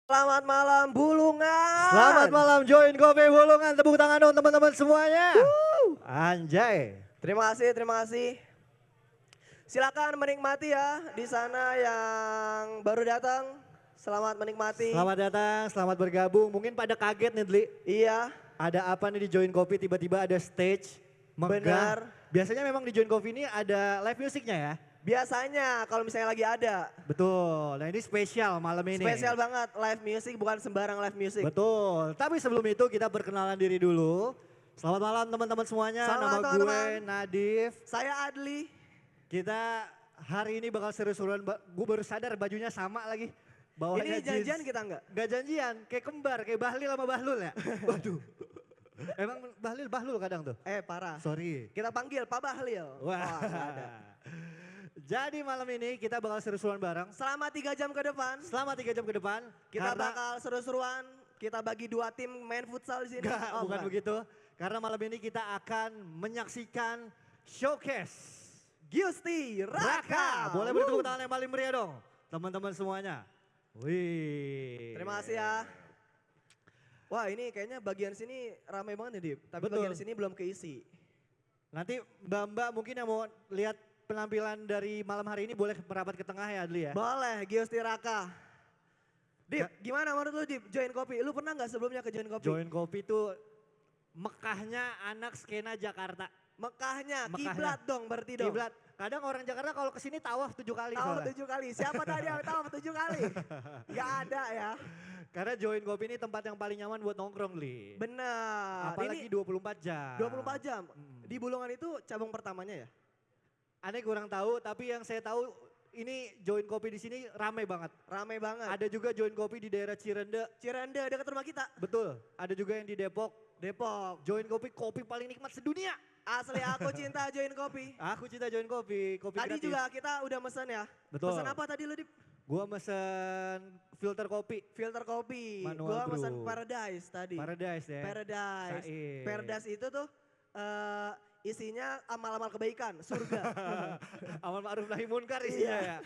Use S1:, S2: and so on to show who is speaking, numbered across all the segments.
S1: Selamat malam Bulungan.
S2: Selamat malam Join Kopi Bulungan. Tepuk tangan dong teman-teman semuanya.
S1: Woo.
S2: Anjay.
S1: Terima kasih, terima kasih. Silakan menikmati ya di sana yang baru datang. Selamat menikmati.
S2: Selamat datang, selamat bergabung. Mungkin pada kaget nih Dli.
S1: Iya,
S2: Ada apa nih di Join Kopi tiba-tiba ada stage. Megah.
S1: benar.
S2: Biasanya memang di Join Kopi ini ada live musiknya ya.
S1: Biasanya kalau misalnya lagi ada.
S2: Betul. Nah ini spesial malam ini.
S1: Spesial banget live music, bukan sembarang live music.
S2: Betul. Tapi sebelum itu kita perkenalan diri dulu. Selamat malam teman-teman semuanya.
S1: Selamat
S2: Nama
S1: teman-teman.
S2: gue Nadif.
S1: Saya Adli.
S2: Kita hari ini bakal seru-seruan. Gue baru sadar bajunya sama lagi. Bawahnya
S1: Ini janjian
S2: jeans.
S1: kita enggak?
S2: Gak janjian, kayak kembar, kayak Bahlil sama Bahlul ya. Waduh. Emang Bahlul kadang tuh?
S1: Parah.
S2: Sorry.
S1: Kita panggil Pak Bahlil.
S2: Wah.
S1: nggak ada.
S2: Jadi malam ini kita bakal seru-seruan bareng.
S1: Selama 3 jam ke depan,
S2: Selama 3 jam ke depan.
S1: kita
S2: karena-
S1: bakal seru-seruan. Kita bagi 2 tim main futsal di sini.
S2: Enggak, bukan begitu. Karena malam ini kita akan menyaksikan showcase
S1: Giusti Raka.
S2: Boleh beri tepuk tangan yang paling meriah dong. Teman-teman semuanya. Wih.
S1: Terima kasih ya. Wah ini kayaknya bagian sini ramai banget nih Dip. Tapi
S2: Betul.
S1: bagian sini belum keisi.
S2: Nanti mbak-mbak mungkin yang mau lihat penampilan dari malam hari ini boleh merapat ke tengah ya Adli ya.
S1: Boleh Giusti Raka. Dip, gimana menurut lu Dip? Join Kopi. Lu pernah nggak sebelumnya ke Join Kopi?
S2: Join Kopi itu Mekahnya anak skena Jakarta.
S1: Mekahnya,
S2: Mekahnya.
S1: kiblat dong berarti dong.
S2: Kiblat. Kadang orang Jakarta kalau kesini tawaf 7 kali
S1: Tawaf
S2: soalnya.
S1: 7 kali. Siapa tadi yang tawaf 7 kali? Gak ada ya.
S2: Karena Join Kopi ini tempat yang paling nyaman buat nongkrong Li.
S1: Benar.
S2: Apalagi
S1: Ini
S2: 24 jam.
S1: 24 jam.
S2: Hmm.
S1: Di Bulungan itu cabang pertamanya ya?
S2: Aneh kurang tahu, tapi yang saya tahu ini Join Kopi di sini ramai banget.
S1: Ramai banget.
S2: Ada juga Join Kopi di daerah Cirende.
S1: Cirende dekat rumah kita.
S2: Betul. Ada juga yang di Depok.
S1: Depok.
S2: Join Kopi, kopi paling nikmat sedunia.
S1: Asli aku cinta Join Kopi.
S2: Aku cinta Join Kopi, kopi
S1: Tadi
S2: gratis.
S1: juga kita udah mesen ya.
S2: Betul.
S1: Pesen apa tadi lu Dip?
S2: Gua mesen filter kopi.
S1: Filter kopi.
S2: Manual
S1: Gua
S2: brew.
S1: mesen Paradise tadi.
S2: Paradise ya.
S1: Paradise.
S2: Said.
S1: Paradise itu tuh isinya amal-amal kebaikan, surga.
S2: Amal ma'ruf nahi munkar isinya
S1: Iya.
S2: ya.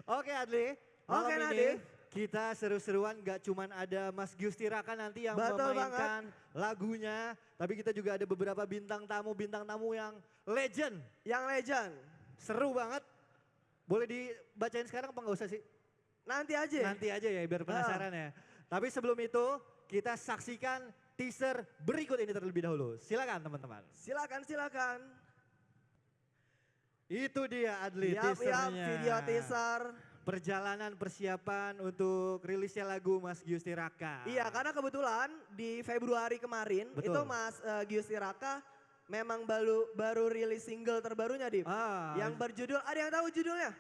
S2: Oke Adli, malam
S1: Oke,
S2: ini
S1: Nadif.
S2: kita seru-seruan gak cuman ada Mas Giusti Raka nanti yang
S1: Betul
S2: memainkan lagunya. Tapi kita juga ada beberapa bintang tamu yang legend.
S1: Yang legend.
S2: Seru banget. Boleh dibacain sekarang apa nggak usah sih?
S1: Nanti aja.
S2: Nanti aja ya biar penasaran ya. Tapi sebelum itu kita saksikan teaser berikut ini terlebih dahulu. Silakan teman-teman.
S1: Silakan, silakan.
S2: Itu dia Adli
S1: Yap,
S2: teasernya.
S1: video teaser.
S2: Perjalanan persiapan untuk rilisnya lagu Mas Giusti Raka.
S1: Iya, karena kebetulan di Februari kemarin
S2: Betul.
S1: itu Mas Giusti Raka memang baru rilis single terbarunya Dip. Yang berjudul, ada yang tahu judulnya?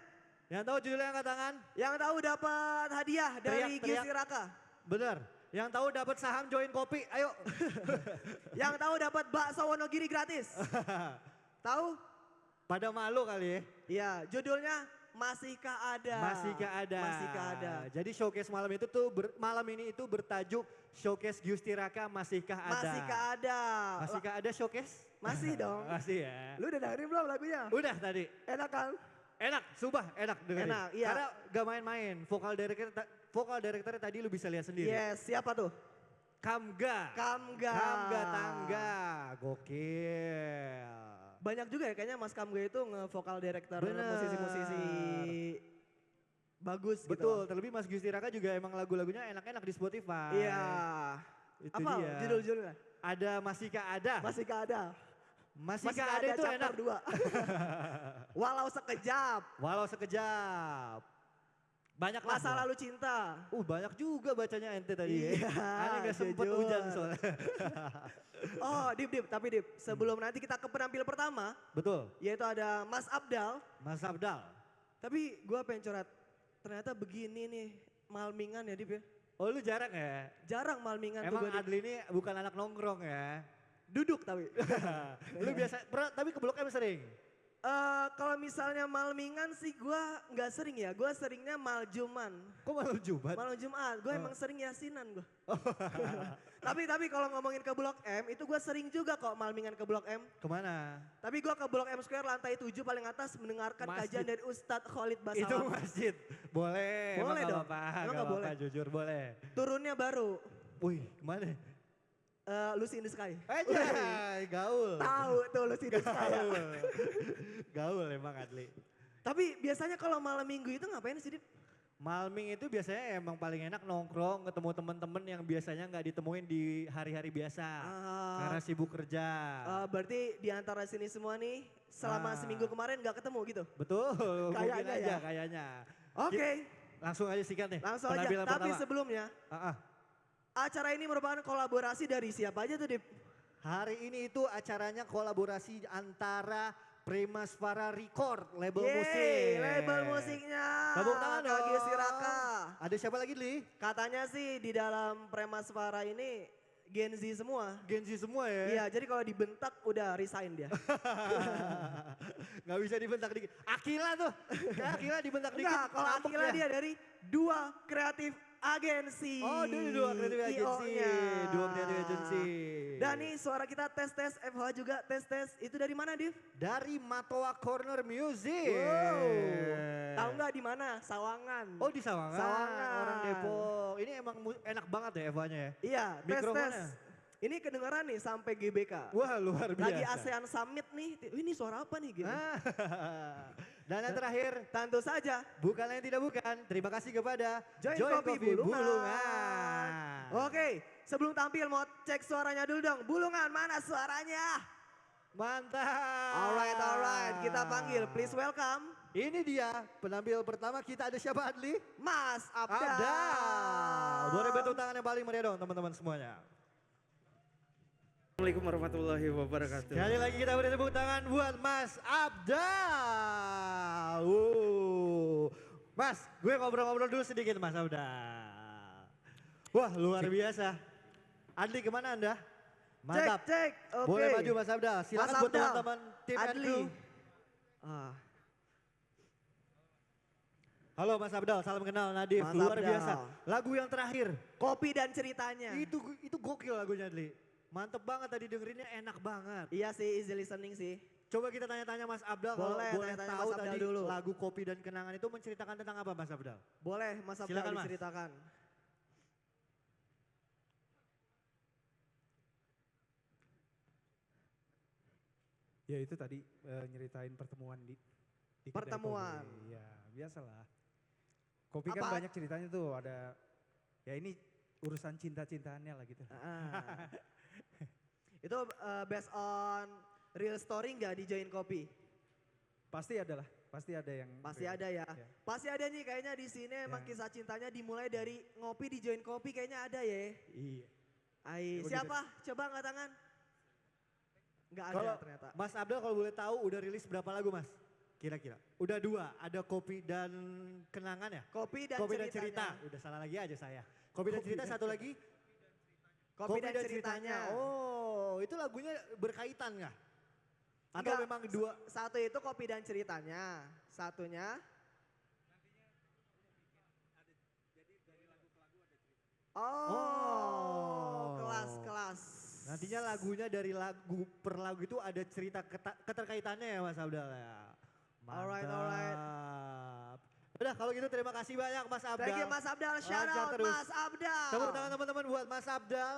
S2: Yang tahu judulnya angkat tangan?
S1: Yang tahu dapat hadiah dari
S2: Teriak,
S1: Giusti Raka.
S2: Bener. Yang tahu dapat saham Join Kopi, ayo.
S1: Yang tahu dapat bakso Wonogiri gratis. Tahu?
S2: Pada malu kali ya.
S1: Iya, judulnya Masihkah Ada.
S2: Masihkah ada.
S1: Masihkah ada.
S2: Jadi showcase malam itu tuh malam ini itu bertajuk Showcase Giusti Raka Masihkah Ada.
S1: Masihkah Ada.
S2: Masihkah ada showcase?
S1: Masih dong.
S2: Masih ya.
S1: Lu udah dengerin belum lagunya?
S2: Udah tadi.
S1: Enak kan?
S2: Enak, sumpah enak dengerin.
S1: Enak, iya.
S2: Karena gak main-main. Vokal director tadi lu bisa lihat sendiri.
S1: Yes, siapa tuh?
S2: Kamga.
S1: Kamga.
S2: Kamga Tangga. Gokil.
S1: Banyak juga ya kayaknya Mas Kamga itu nge-vokal director
S2: Bener.
S1: musisi-musisi bagus gitu.
S2: Betul, terlebih Mas Giusti Raka juga emang lagu-lagunya enak-enak di Spotify.
S1: Iya.
S2: Itu
S1: Apa
S2: dia.
S1: judul-judulnya?
S2: Ada Masihkah Ada.
S1: Masihkah Ada?
S2: Masihkah Ada itu
S1: chapter
S2: enak.
S1: 2. Walau sekejap.
S2: Walau sekejap. Banyak lah.
S1: Masa lalu cinta.
S2: Banyak juga bacanya ente tadi
S1: Iya,
S2: ya. Aneh gak sempet
S1: jujur.
S2: hujan soalnya.
S1: Oh, Dip, tapi Dip, sebelum nanti kita ke penampil pertama,
S2: Betul,
S1: yaitu ada Mas Abdal.
S2: Mas Abdal.
S1: Tapi gue pengen coret, ternyata begini nih malmingan ya Dip ya.
S2: Oh lu jarang ya?
S1: Jarang malmingan
S2: Emang
S1: tuh gue.
S2: Adli ini bukan anak nongkrong ya?
S1: Duduk tapi.
S2: Lu biasa, tapi ke Blok M sering?
S1: Kalau misalnya malmingan sih gua nggak sering ya. Gua seringnya maljuman.
S2: Kok malam Jumat?
S1: Malam Jumat, gue
S2: Oh.
S1: emang sering yasinan gue. Tapi kalau ngomongin ke Blok M, itu gue sering juga kok malmingan ke Blok M.
S2: Kemana?
S1: Tapi gue ke Blok M Square lantai 7 paling atas mendengarkan
S2: Masjid.
S1: kajian dari Ustadz Khalid
S2: Itu
S1: Basalam.
S2: masjid. Boleh.
S1: Boleh
S2: emang
S1: dong.
S2: Gak apa-apa,
S1: Emang
S2: gak
S1: nggak
S2: apa-apa,
S1: boleh?
S2: jujur boleh.
S1: Turunnya baru,
S2: Wih, kemana?
S1: Lucy in the Sky.
S2: Aja, gaul.
S1: Tahu tuh Lucy in the Sky. ya.
S2: Gaul. Gaul emang Adli.
S1: Tapi biasanya kalau malam minggu itu ngapain sih, Dip?
S2: Malming itu biasanya emang paling enak nongkrong ketemu temen-temen yang biasanya nggak ditemuin di hari-hari biasa. Karena sibuk kerja.
S1: Berarti di antara sini semua nih, selama
S2: Ah.
S1: seminggu kemarin nggak ketemu gitu?
S2: Betul, mungkin
S1: Kayaknya
S2: aja
S1: ya.
S2: kayaknya.
S1: Oke,
S2: Langsung aja sikat nih.
S1: langsung aja.
S2: penampilan
S1: Tapi
S2: pertama.
S1: sebelumnya,
S2: Ah, ah.
S1: acara ini merupakan kolaborasi dari siapa aja tuh, Dip?
S2: Hari ini itu acaranya kolaborasi antara Primasvara Record, label
S1: Yeay,
S2: musik.
S1: label musiknya.
S2: Tepuk tangan dong.
S1: Kagi Siraka.
S2: Ada siapa lagi Li?
S1: Katanya sih di dalam Premasvara ini Gen Z semua.
S2: Gen Z semua ya?
S1: Iya, jadi kalau dibentak udah resign dia.
S2: Nggak bisa dibentak dikit. Akila tuh, kayak Akila dibentak dikit.
S1: Enggak, kalau
S2: ngambek
S1: Akila dia dari dua kreatif agensi.
S2: Oh, dua kreatif agency.
S1: IO-nya.
S2: Dua kreatif agency.
S1: Dan nih suara kita tes-tes, FH juga tes-tes. Itu dari mana, Div?
S2: Dari Matoa Corner Music.
S1: Wow. Tahu nggak di mana? Sawangan.
S2: Oh di Sawangan.
S1: Sawangan.
S2: Orang Depok. Ini emang enak banget ya Eva-nya ya.
S1: Iya,
S2: Mikrofonnya.
S1: tes-tes. Ini kedengeran nih sampai GBK.
S2: Wah luar biasa.
S1: Lagi ASEAN Summit nih. Ini suara apa nih? Gitu.
S2: Ah. Dan yang terakhir,
S1: Tentu saja.
S2: bukan yang tidak bukan. Terima kasih kepada
S1: Join Kopi Bulungan. Oke, sebelum tampil mau cek suaranya dulu dong. Bulungan mana suaranya?
S2: Mantap.
S1: Alright. Kita panggil, please welcome
S2: Ini dia penampil pertama kita ada siapa Adli?
S1: Mas Abdal.
S2: Abdal. Boleh bentuk tangan yang paling meriah dong teman-teman semuanya.
S3: Assalamualaikum warahmatullahi wabarakatuh.
S2: Sekali lagi kita beri tepuk tangan buat Mas Abdal. Mas, gue ngobrol-ngobrol dulu sedikit Mas Abdal. Wah luar biasa. Adli kemana Anda? Mantap.
S1: Cek. Oke.
S2: Boleh maju Mas Abdal. Silakan
S1: Mas
S2: buat
S1: Abdal,
S2: teman-teman tim and
S1: Adli.
S2: crew.
S1: Ah,
S2: Halo Mas Abdal, salam kenal Nadif.
S1: Mas
S2: Luar
S1: Abdal.
S2: biasa. Lagu yang terakhir.
S1: kopi dan ceritanya.
S2: Itu gokil lagunya Adli. Mantep banget tadi dengerinnya enak banget.
S1: Iya sih, easy listening sih.
S2: Coba kita tanya-tanya Mas Abdal kalau
S1: Boleh,
S2: boleh
S1: tanya-tanya
S2: tahu
S1: Mas Abdal
S2: tadi
S1: dulu.
S2: lagu Kopi dan Kenangan itu menceritakan tentang apa Mas Abdal?
S1: Boleh Mas Abdal
S2: Silakan, Mas.
S1: diceritakan.
S4: Ya itu tadi nyeritain pertemuan di kedai
S1: Pertemuan.
S4: kopi. Ya biasalah. Kopi kan
S1: Apa?
S4: banyak ceritanya tuh ada, ya ini urusan cinta-cintaannya lah gitu.
S1: Ah. Itu based on real story nggak di Join Kopi?
S4: Pasti ada lah, pasti ada yang.
S1: Pasti
S4: real.
S1: ada ya.
S4: Ya.
S1: Pasti ada nih kayaknya di sini emang
S4: Ya.
S1: kisah cintanya dimulai dari ngopi di Join Kopi kayaknya ada ya.
S4: Iya.
S1: Ai,
S4: Coba
S1: siapa? Coba angkat tangan. Nggak ada
S2: Kalau
S1: ternyata.
S2: Mas Abdal kalau boleh tahu udah rilis berapa lagu Mas? Kira-kira. Udah 2, ada Kopi dan Kenangan ya?
S1: Kopi dan
S2: Kopi dan
S1: ceritanya.
S2: Cerita. Udah salah lagi aja saya. Kopi dan Cerita satu lagi.
S1: Kopi dan ceritanya.
S2: Oh itu lagunya berkaitan nggak? Atau
S1: Enggak,
S2: memang dua?
S1: Satu itu kopi dan ceritanya. Satunya. Oh, kelas-kelas.
S2: Nantinya lagunya dari lagu per lagu itu ada cerita keterkaitannya ya Mas Abdal ya.
S1: Alright.
S2: Mantap. Udah kalau gitu terima kasih banyak Mas Abdal.
S1: Thank you Mas Abdal, shout
S2: Lancar
S1: out
S2: terus.
S1: Mas Abdal.
S2: Tepuk tangan teman-teman buat Mas Abdal.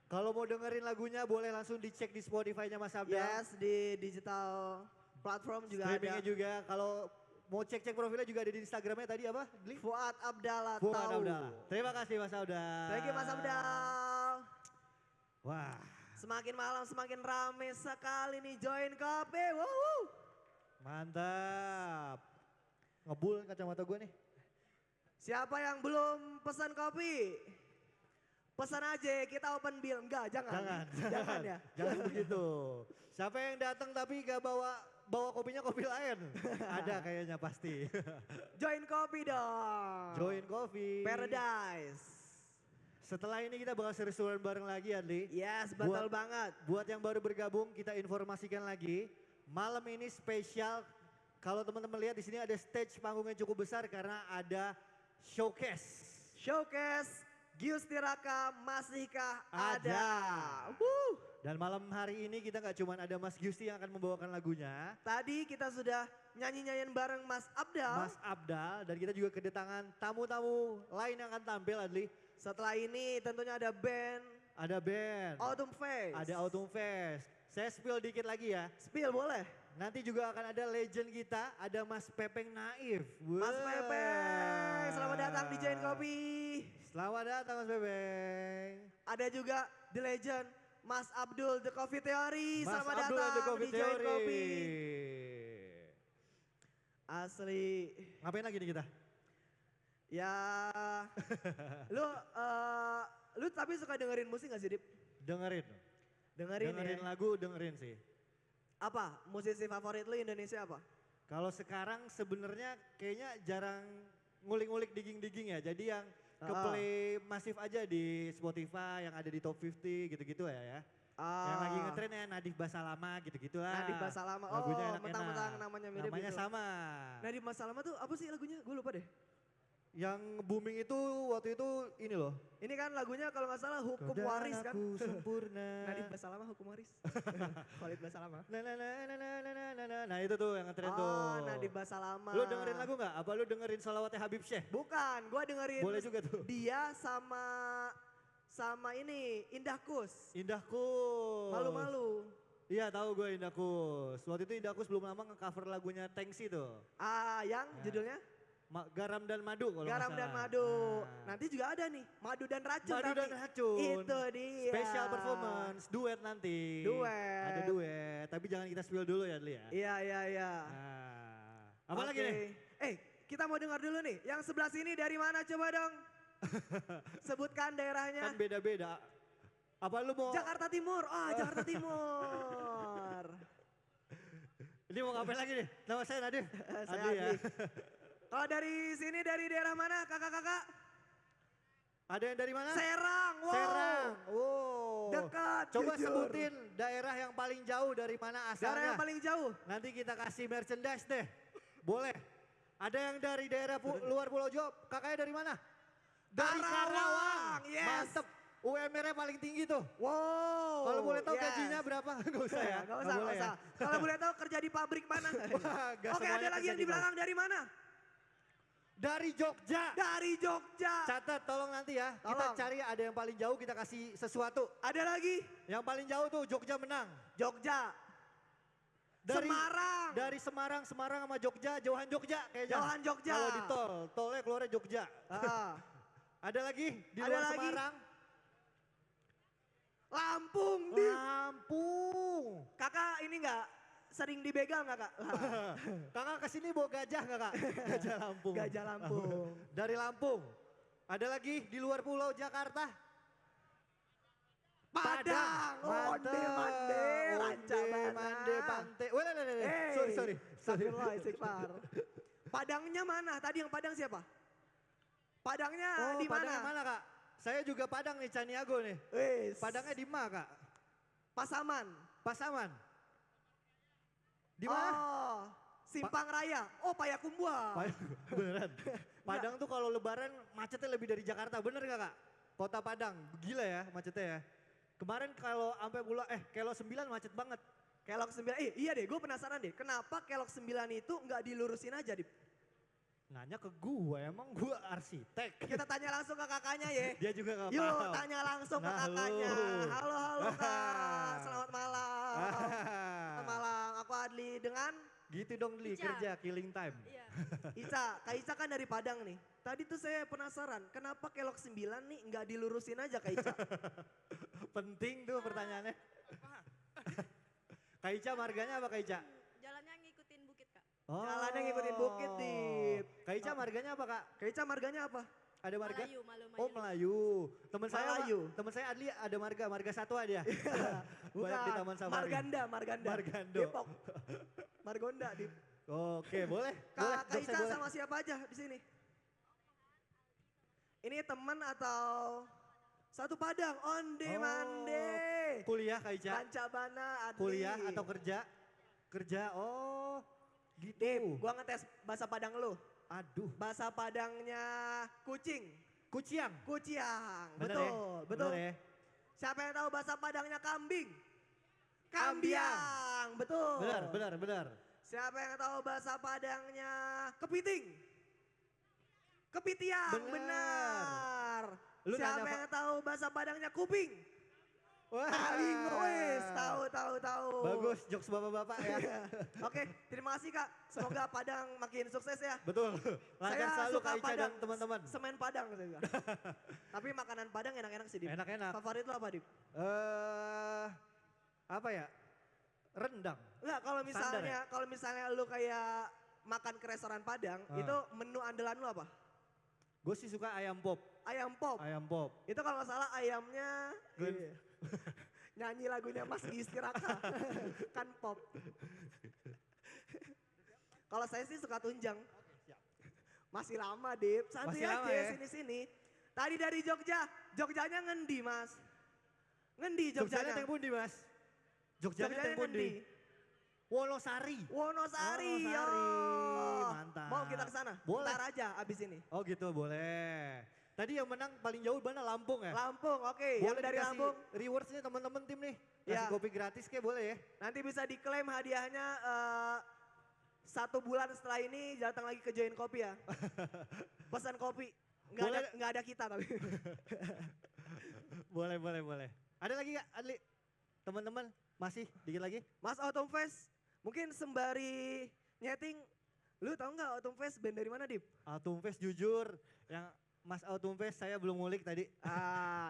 S2: Kalau mau dengerin lagunya boleh langsung dicek di Spotify-nya Mas Abdal.
S1: Yes, di digital platform juga
S2: Streamingnya
S1: ada.
S2: juga. Kalau mau cek-cek profilnya juga ada di Instagramnya tadi apa? Gli?
S1: Fuad Abdallah
S2: Fuad
S1: tahu.
S2: Abdal. Terima kasih Mas Abdal.
S1: Thank you Mas Abdal.
S2: Wah.
S1: Semakin malam semakin rame sekali nih Join Kopi. Wow.
S2: Mantap. Ngebul kacamata gue nih.
S1: Siapa yang belum pesan kopi? Pesan aja, kita open bill. Enggak, jangan. Jangan ya.
S2: Jangan begitu. Siapa yang datang tapi gak bawa kopinya kopi lain? Ada kayaknya pasti.
S1: Join Kopi dong.
S2: Join Coffee.
S1: Paradise.
S2: Setelah ini kita bakal seru-seruan bareng lagi Adli.
S1: Yes, betul banget.
S2: Buat yang baru bergabung kita informasikan lagi. malam ini spesial. Kalau teman-teman lihat di sini ada stage panggung yang cukup besar karena ada showcase.
S1: Showcase Giusti Raka masihkah
S2: Ada.
S1: ada? Wuh.
S2: Dan malam hari ini kita nggak cuma ada Mas Giusti yang akan membawakan lagunya.
S1: Tadi kita sudah nyanyi-nyanyian bareng Mas Abdal.
S2: Mas Abdal dan kita juga kedatangan tamu-tamu lain yang akan tampil Adli.
S1: Setelah ini tentunya ada band
S2: Ada band.
S1: Autumn Face.
S2: Ada Autumn Fest. Saya spill dikit lagi ya.
S1: Spill boleh?
S2: Nanti juga akan ada legend kita, ada Mas Pepeng Naif.
S1: Mas
S2: Wah.
S1: Pepeng, selamat datang di Jain Kopi.
S2: Selamat datang Mas Pepeng.
S1: Ada juga The Legend, Mas Abdul The Coffee Theory.
S2: Mas
S1: Selamat
S2: Abdul
S1: datang
S2: The Coffee
S1: di Jain
S2: Theory.
S1: Kopi. Asli.
S2: Ngapain lagi nih kita?
S1: Ya, lu tapi suka dengerin musik gak sih, Dip?
S2: Dengerin.
S1: Dengerin ya?
S2: Lagu, dengerin sih.
S1: Apa? Musisi favorit lu Indonesia apa?
S2: Kalau sekarang sebenarnya kayaknya jarang ngulik-ngulik digging-digging ya. Jadi yang ke play masif aja di Spotify yang ada di top 50 gitu-gitu ya. Yang lagi ngetren ya Nadif Basalama gitu-gitu lah.
S1: Nadif Basalama. Oh,
S2: Lagunya enak-enak.
S1: mentang-mentang namanya mirip
S2: Namanya
S1: gitu.
S2: sama.
S1: Nadif Basalama tuh apa sih lagunya? Gue lupa deh.
S2: Yang booming itu waktu itu ini loh.
S1: Ini kan lagunya kalau nggak salah Hukum
S2: Kau dan
S1: Waris kan.
S2: aku sempurna.
S1: Nadif Basalama Hukum Waris. Khalid Basalama.
S2: Nah itu tuh yang ngetren tuh.
S1: Oh, Nadif Basalama.
S2: Lu dengerin lagu gak? Apa lu dengerin salawatnya Habib Syekh?
S1: Bukan, gua dengerin
S2: Boleh juga tuh.
S1: dia sama ini Indah Kus.
S2: Indah Kus.
S1: Malu-malu.
S2: Iya tahu gue Indah Kus. Waktu itu Indah Kus belum lama nge-cover lagunya Tengsi tuh.
S1: Yang judulnya
S2: Garam dan Madu kalau nggak
S1: Garam dan
S2: salah.
S1: Madu.
S2: Nah.
S1: Nanti juga ada nih, Madu dan Racun.
S2: Madu
S1: tapi.
S2: dan Racun.
S1: Itu dia.
S2: Special performance, duet nanti.
S1: Duet.
S2: Ada duet, tapi jangan kita spill dulu ya Dli ya.
S1: Iya.
S2: Nah, apa lagi
S1: Oke.
S2: nih?
S1: Kita mau dengar dulu nih. Yang sebelah sini dari mana coba dong? Sebutkan daerahnya.
S2: Kan beda-beda. Apa lu mau?
S1: Jakarta Timur. Jakarta Timur.
S2: Ini mau ngapain lagi nih? Nama saya Nadif.
S1: Saya
S2: Adli ya.
S1: Adli. Kalau dari sini dari daerah mana kakak-kakak?
S2: Ada yang dari mana?
S1: Serang. Wow.
S2: Serang. Wow.
S1: Dekat,
S2: Coba
S1: jujur.
S2: sebutin daerah yang paling jauh dari mana asalnya.
S1: Daerah yang paling jauh.
S2: Nanti kita kasih merchandise deh. Boleh. Ada yang dari daerah luar Pulau Jawa. Kakaknya dari mana? Dari
S1: Karawang. Yes.
S2: Mantep. UMR-nya paling tinggi tuh.
S1: Wow.
S2: Kalau boleh tahu
S1: yes.
S2: gajinya berapa? Gak usah ya?
S1: Gak usah,
S2: boleh
S1: gak usah.
S2: ya?
S1: Kalau boleh tahu kerja di pabrik mana?
S2: Wah, gak
S1: Oke,
S2: semuanya
S1: ada lagi
S2: kerja
S1: yang
S2: di
S1: di belakang dari mana?
S2: Dari Jogja.
S1: Dari Jogja.
S2: Catat tolong nanti ya. Kita
S1: Tolong.
S2: cari ada yang paling jauh kita kasih sesuatu.
S1: Ada lagi?
S2: Yang paling jauh tuh Jogja menang.
S1: Jogja. Semarang.
S2: Dari Semarang sama Jogja, jauhan Jogja kayaknya.
S1: Jauhan Jogja.
S2: Kalau di tol, tolnya keluarnya Jogja. Ada lagi di
S1: Ada
S2: luar
S1: lagi.
S2: Semarang?
S1: Lampung. Di.
S2: Lampung.
S1: Kakak ini enggak sering dibegal enggak kak?
S2: Kakak kesini bawa gajah nggak kak? Gajah Lampung.
S1: Gajah Lampung.
S2: Dari Lampung. Ada lagi di luar pulau Jakarta?
S1: Padang. Onde mande. Rancabana.
S2: Mande Pante. Weh, sorry.
S1: Astagfirullah, istighfar. Padangnya mana? Tadi yang Padang siapa? Padangnya di
S2: Padangnya
S1: mana?
S2: mana kak? Saya juga Padang nih, Caniago nih.
S1: Wis.
S2: Padangnya di mana kak?
S1: Pasaman.
S2: Pasaman. Di mana?
S1: Oh, Simpang Raya. Oh, Payakumbuh.
S2: Beneran. Padang tuh kalau lebaran macetnya lebih dari Jakarta, bener gak kak? Kota Padang, gila ya macetnya ya. Kemarin kalau sampai Kelok 9 macet banget.
S1: Kelok 9, iya deh gue penasaran deh. Kenapa Kelok 9 itu nggak dilurusin aja, Dip?
S2: Nanya ke gua, emang gua arsitek.
S1: Kita tanya langsung ke kakaknya ya.
S2: Dia juga gak
S1: Yuk
S2: paham.
S1: tanya langsung ke
S2: Nah,
S1: kakaknya.
S2: lu.
S1: Halo kak, selamat malam. Selamat malam, aku Adli dengan
S2: Gitu dong Dli,
S5: Ica.
S2: kerja killing time.
S5: Iya.
S1: Ica. Kak Ica kan dari Padang nih. Tadi tuh saya penasaran, kenapa Kelok 9 nih nggak dilurusin aja Kak Ica?
S2: Penting tuh pertanyaannya. Kak Ica marganya apa Kak Ica?
S5: Jalannya ngikutin bukit kak.
S2: Oh.
S1: Jalannya ngikutin bukit, Dip.
S2: Kak Ica marganya apa Kak?
S1: Kak Ica marganya apa?
S2: Ada marga?
S5: Melayu,
S2: Oh Melayu. Temen saya
S1: Melayu.
S2: temen saya Adli ada marga Satwa dia. Banyak di Taman Safari.
S1: Marganda.
S2: Margando.
S1: Depok. Margonda, Dip.
S2: Oke, boleh.
S1: Kak
S2: Jokesnya
S1: Ica
S2: boleh.
S1: sama siapa aja di sini? Ini teman atau satu Padang? Onde
S2: Oh,
S1: mande.
S2: Kuliah Kak Ica?
S1: Rancabana, Adli.
S2: Kuliah atau kerja? Kerja, oh gitu.
S1: Dip, gua ngetes bahasa Padang lu.
S2: Aduh,
S1: Bahasa Padangnya kucing.
S2: kuciang.
S1: Kuciang.
S2: Bener
S1: Betul,
S2: ya?
S1: betul.
S2: Bener ya?
S1: Siapa yang tahu bahasa Padangnya kambing?
S2: Kambiang.
S1: Kambiang, betul.
S2: Benar.
S1: Siapa yang tahu bahasa Padangnya kepiting? Kepitiang,
S2: Benar.
S1: benar.
S2: Lu
S1: Siapa
S2: nanya,
S1: yang tahu bahasa Padangnya kuping?
S2: Wah.
S1: Tahu, wes, tahu.
S2: Bagus, jokes bapak-bapak ya.
S1: Oke, terima kasih Kak. Semoga Padang makin sukses ya.
S2: Betul. Lancar selalu Kak Ica dan teman-teman.
S1: Semen Padang saya bilang. Tapi makanan Padang enak-enak sih, Dip.
S2: Enak-enak.
S1: Favorit lo apa, Dip?
S2: Apa ya? Rendang.
S1: Enggak,
S2: Standar ya?
S1: kalau misalnya lu kayak makan ke restoran Padang, itu menu andalan lu apa?
S2: Gue sih suka ayam pop.
S1: Ayam pop.
S2: Ayam pop.
S1: Itu kalau nggak salah ayamnya
S2: Glenn.
S1: iya. Nyanyi lagunya Mas Gisti Raka. Kan pop. Kalau saya sih suka tunjang. Masih lama, Dip. Santuy
S2: Masih lama
S1: aja
S2: ya?
S1: sini-sini. Tadi dari Jogja. Jogjanya ngendi, Mas? Ngendi
S2: Jogjanya
S1: Jogjanya?
S2: teng pundi, Mas? Jogjanya teng pundi? Wonosari.
S1: Wonosari.
S2: Wonosari,
S1: Oh.
S2: mantap.
S1: Mau kita ke sana?
S2: Boleh.
S1: Ntar aja abis ini.
S2: Oh gitu, boleh. Tadi yang menang paling jauh mana Lampung ya?
S1: Lampung, oke. Yang
S2: Boleh
S1: dari
S2: dikasih
S1: Lampung.
S2: rewards nih teman-teman tim nih. Kasih
S1: Ya.
S2: kopi gratis kayak boleh ya?
S1: Nanti bisa diklaim hadiahnya 1 bulan setelah ini datang lagi ke Join Kopi ya. Pesan kopi.
S2: Boleh.
S1: Nggak ada kita tapi.
S2: Boleh. Ada lagi gak Adli? Teman-teman masih dikit lagi?
S1: Mas Autumn Fest, mungkin sembari nyeting, lu tahu nggak Autumn Fest band dari mana, Dip?
S2: Autumn Fest jujur, yang Mas Autumn Fest saya belum ngulik tadi.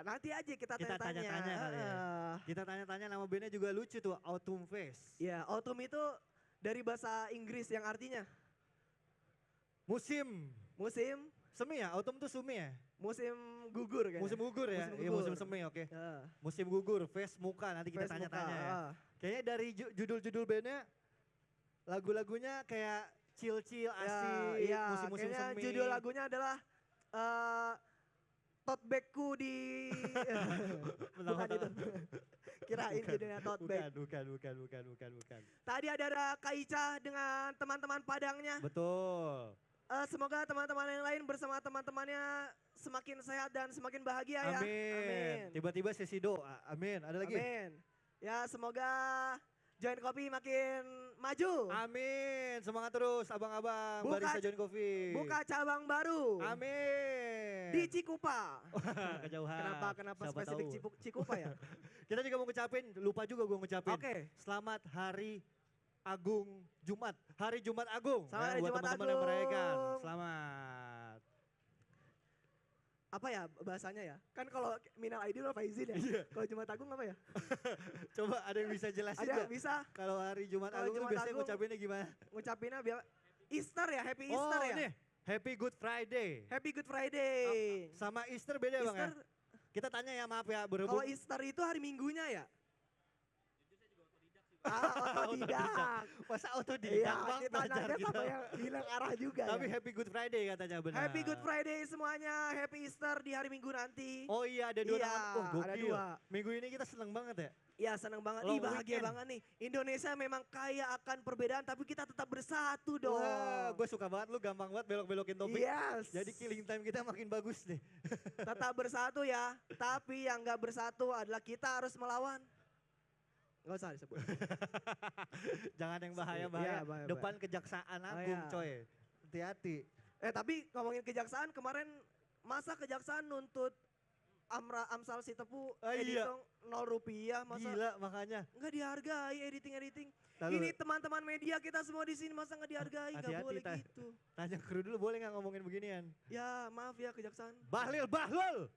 S1: Nanti aja kita
S2: Kita
S1: tanya-tanya.
S2: tanya-tanya kali ya. Kita tanya-tanya, nama bandnya juga lucu tuh, Autumn Fest.
S1: Ya, Autumn itu dari bahasa Inggris yang artinya
S2: Musim,
S1: musim
S2: semi ya? Autumn tuh sumi ya?
S1: musim gugur kayaknya.
S2: Musim gugur ya?
S1: Musim
S2: Iya
S1: gugur.
S2: musim semi, oke.
S1: Ya,
S2: Musim gugur, face muka, nanti kita
S1: Face
S2: tanya-tanya
S1: muka,
S2: ya. Kayaknya dari judul-judul bandnya, lagu-lagunya kayak chill-chill, asik,
S1: iya,
S2: musim-musim
S1: kayaknya
S2: semi.
S1: judul lagunya adalah tote bagku di bukan itu. Kirain judulnya tote bag.
S2: Bukan.
S1: Tadi ada Kak Ica dengan teman-teman Padangnya.
S2: Betul.
S1: Semoga teman-teman yang lain bersama teman-temannya semakin sehat dan semakin bahagia ya.
S2: Amin. Tiba-tiba sesi doa. Amin. Ada lagi?
S1: Amin. Ya semoga Join Kopi makin maju.
S2: Amin. Semangat terus abang-abang.
S1: Buka-
S2: Barista Join Coffee.
S1: Buka cabang baru.
S2: Amin.
S1: Di Cikupa.
S2: Kejauhan.
S1: Kenapa
S2: Siapa
S1: spesifik
S2: tahu.
S1: Cikupa ya?
S2: Kita juga mau ngucapin, lupa juga gue ngucapin.
S1: Oke.
S2: Selamat Hari Agung Jumat. Hari Jumat Agung.
S1: Selamat Hari
S2: buat
S1: Jumat
S2: teman-teman yang
S1: Agung.
S2: merayakan. Selamat.
S1: Apa ya bahasanya ya? Kan kalau minal aidin wal faizin ya.
S2: Iya.
S1: Kalau Jumat Agung apa ya?
S2: Coba ada yang bisa jelasin
S1: Ada
S2: nggak?
S1: yang bisa
S2: Kalau hari Jumat
S1: Kalau
S2: Agung
S1: Jumat
S2: biasanya
S1: Agung,
S2: ngucapinnya gimana?
S1: ngucapinnya biar Easter ya, Happy Easter
S2: oh
S1: ya.
S2: nih, Happy Good Friday.
S1: Happy Good Friday.
S2: Sama Easter beda bang ya?
S1: Easter,
S2: Kita tanya ya, maaf ya, berhubung.
S1: kalau Easter itu hari Minggunya ya? Otodidak.
S2: Masa
S1: Iya,
S2: otodidak bang?
S1: kita
S2: Belajar
S1: nanya
S2: gitu.
S1: sama yang bilang arah juga
S2: Tapi
S1: ya.
S2: Happy Good Friday katanya benar.
S1: Happy Good Friday semuanya, Happy Easter di hari Minggu nanti.
S2: Oh iya ada dua
S1: Iya,
S2: nama. Oh
S1: ada
S2: gokil.
S1: dua.
S2: Minggu ini kita seneng banget ya.
S1: Ya seneng banget,
S2: Long
S1: ih bahagia
S2: weekend.
S1: banget nih. Indonesia memang kaya akan perbedaan tapi kita tetap bersatu dong.
S2: Wah, gue suka banget lu gampang banget belok-belokin topik.
S1: Yes.
S2: Jadi killing time kita makin bagus nih.
S1: Tetap bersatu ya, tapi yang gak bersatu adalah kita harus melawan. Gak usah disebut.
S2: Jangan yang bahaya-bahaya.
S1: Iya, bahaya-bahaya.
S2: Depan Kejaksaan Agung
S1: iya.
S2: coy. Hati-hati.
S1: Tapi ngomongin kejaksaan kemarin masa kejaksaan nuntut Amsal Sitepu
S2: Ah, iya.
S1: editing 0 rupiah masa
S2: Gila makanya.
S1: nggak dihargai editing.
S2: Lalu,
S1: Ini teman-teman media kita semua di sini masa nggak dihargai, nggak
S2: Hati-hati,
S1: boleh
S2: Ta.
S1: gitu.
S2: tanya kru dulu boleh nggak ngomongin beginian?
S1: Ya maaf ya kejaksaan.
S2: Bahlil, Bahlul.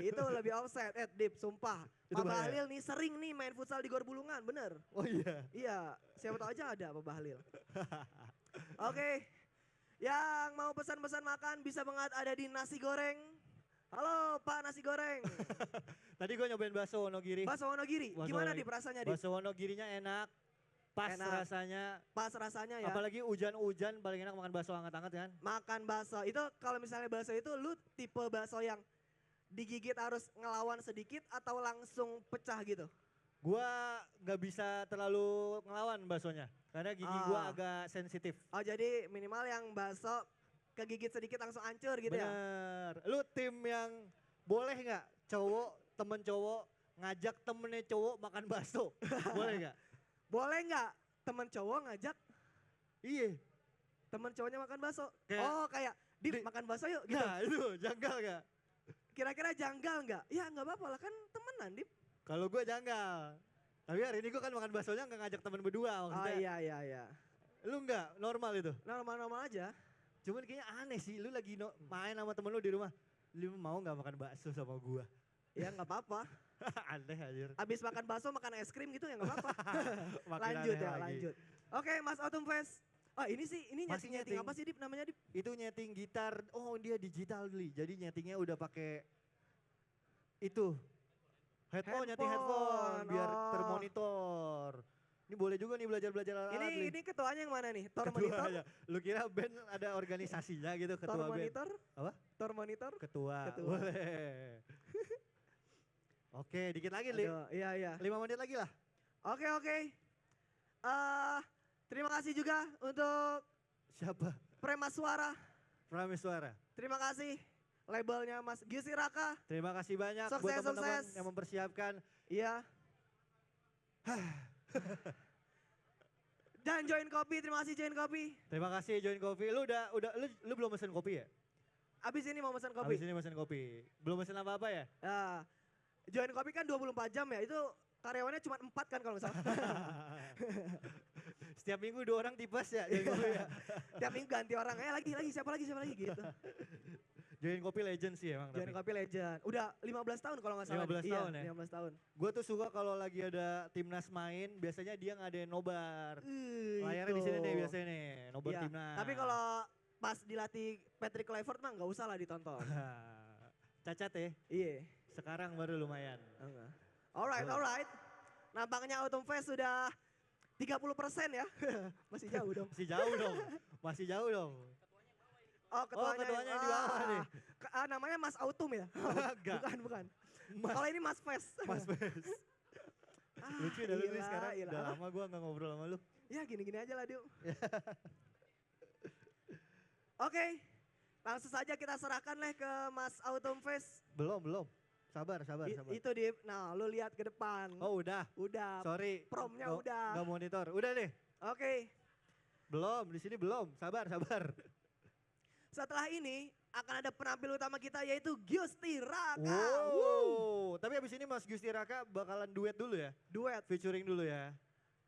S1: Itu lebih offset, Dip, sumpah.
S2: Itu
S1: Pak
S2: bahaya.
S1: Bahlil nih sering nih main futsal di Gor Bulungan, bener.
S2: Oh iya.
S1: Iya, siapa tahu aja ada Pak Bahlil. Oke, yang mau pesan-pesan makan bisa banget ada di nasi goreng. Halo Pak nasi goreng.
S2: Tadi gue nyobain bakso Wonogiri.
S1: Bakso Wonogiri,
S2: Bakso
S1: gimana
S2: Wonogiri.
S1: di rasanya di?
S2: Bakso Wonogirinya enak. Pas
S1: Enak.
S2: rasanya.
S1: Pas rasanya ya.
S2: Apalagi hujan-hujan paling enak makan bakso hangat-hangat kan.
S1: Makan bakso itu kalau misalnya bakso itu lu tipe bakso yang digigit harus ngelawan sedikit atau langsung pecah gitu?
S2: Gua nggak bisa terlalu ngelawan baksonya. Karena gigi gua
S1: Ah.
S2: agak sensitif.
S1: Oh jadi minimal yang bakso kegigit sedikit langsung hancur gitu ya?
S2: Bener. Lu tim yang boleh nggak temen cowok ngajak temennya cowok makan bakso? Boleh nggak?
S1: Boleh nggak temen cowok ngajak
S2: Iya.
S1: temen cowoknya makan bakso?
S2: Kayak-
S1: Oh kayak, Dip makan bakso yuk gitu.
S2: Nah itu janggal nggak?
S1: Kira-kira janggal nggak? Ya nggak apa-apa lah kan temenan Dip.
S2: Kalau gue janggal. Tapi hari ini gue kan makan baksonya nggak ngajak temen berdua
S1: Oh
S2: maksudnya.
S1: iya.
S2: Lu nggak normal itu?
S1: Normal-normal aja.
S2: Cuman kayaknya aneh sih, lu lagi main sama temen lu di rumah. Lu mau nggak makan bakso sama gua?
S1: Ya nggak apa-apa.
S2: Aneh anjir.
S1: Abis makan bakso makan es krim gitu ya nggak apa-apa.
S2: Makin
S1: Lanjut
S2: aneh
S1: ya
S2: lagi.
S1: lanjut. Oke Mas Autumn Fest. Oh ini sih, ini
S2: Masih
S1: nyeting
S2: nyeting.
S1: apa sih Dip namanya Dip?
S2: Itu nyeting gitar, oh dia digital Li. Jadi nyetingnya udah pakai itu. Nyeting headphone biar
S1: oh.
S2: termonitor. Ini boleh juga nih belajar-belajar alat Li.
S1: Ini ketuanya yang mana nih? Tor
S2: Ketua
S1: monitor?
S2: aja. Lu kira band ada organisasinya gitu
S1: Tor
S2: ketua band?
S1: monitor?
S2: Apa?
S1: Tor monitor?
S2: Ketua.
S1: Ketua.
S2: Boleh. Oke, dikit lagi Li.
S1: Aduh, iya.
S2: 5 menit lagi lah.
S1: Oke. Terima kasih juga untuk
S2: Siapa?
S1: Prema Suara.
S2: Prameswara.
S1: Terima kasih labelnya Mas Giusi Raka.
S2: Terima kasih banyak buat
S1: Sukses,
S2: teman-teman
S1: sukses.
S2: yang mempersiapkan.
S1: Iya. Dan Join Kopi, terima kasih Join Kopi.
S2: Terima kasih Join Coffee. Lu belum pesen kopi ya?
S1: Abis ini mau pesan kopi.
S2: Habis ini pesen kopi. Belum pesen apa-apa ya?
S1: Ya, Join Kopi kan 24 jam ya, itu karyawannya cuma 4 kan kalau nggak salah.
S2: Setiap minggu 2 orang tipes ya Join Coffee ya.
S1: Tiap minggu ganti orang, lagi siapa lagi gitu.
S2: Join Coffee legend sih emang.
S1: Join Kopi legend. Udah 15 tahun kalau nggak salah.
S2: 15 tahun ya?
S1: Iya, 15 tahun.
S2: Gue tuh suka kalau lagi ada timnas main, biasanya dia ngadain nobar. Layarnya di
S1: Itu.
S2: sini nih biasanya nih, nobar
S1: Iya,
S2: timnas.
S1: tapi kalau pas dilatih Patrick Kluivert mah nggak usah lah ditonton.
S2: Cacat ya,
S1: Iya.
S2: sekarang baru lumayan.
S1: Alright. Nampaknya Autumn Fest sudah 30% ya. Masih jauh dong.
S2: Masih jauh dong.
S1: Oh,
S2: ketuanya yang di bawah nih.
S1: Namanya Mas Autumn ya?
S2: Enggak.
S1: Bukan.
S2: Mas,
S1: Kalau ini Mas Fest.
S2: Mas Bes. Lucu dah lu nih sekarang,
S1: gila.
S2: udah lama gue gak ngobrol sama lu.
S1: Ya gini-gini aja lah, Diu. Oke, langsung saja kita serahkan lah ke Mas Autumn Fest.
S2: Belum. Sabar.
S1: Itu Dip, nah lu lihat ke depan.
S2: Oh udah,
S1: Udah,
S2: sorry.
S1: promnya
S2: Nggak-
S1: udah.
S2: nggak monitor, udah deh.
S1: Oke,
S2: Belum, di sini belum. Sabar.
S1: setelah ini akan ada penampil utama kita yaitu Giusti Raka.
S2: Wow. Tapi abis ini Mas Gusti Raka bakalan duet dulu ya?
S1: Duet,
S2: Featuring dulu ya?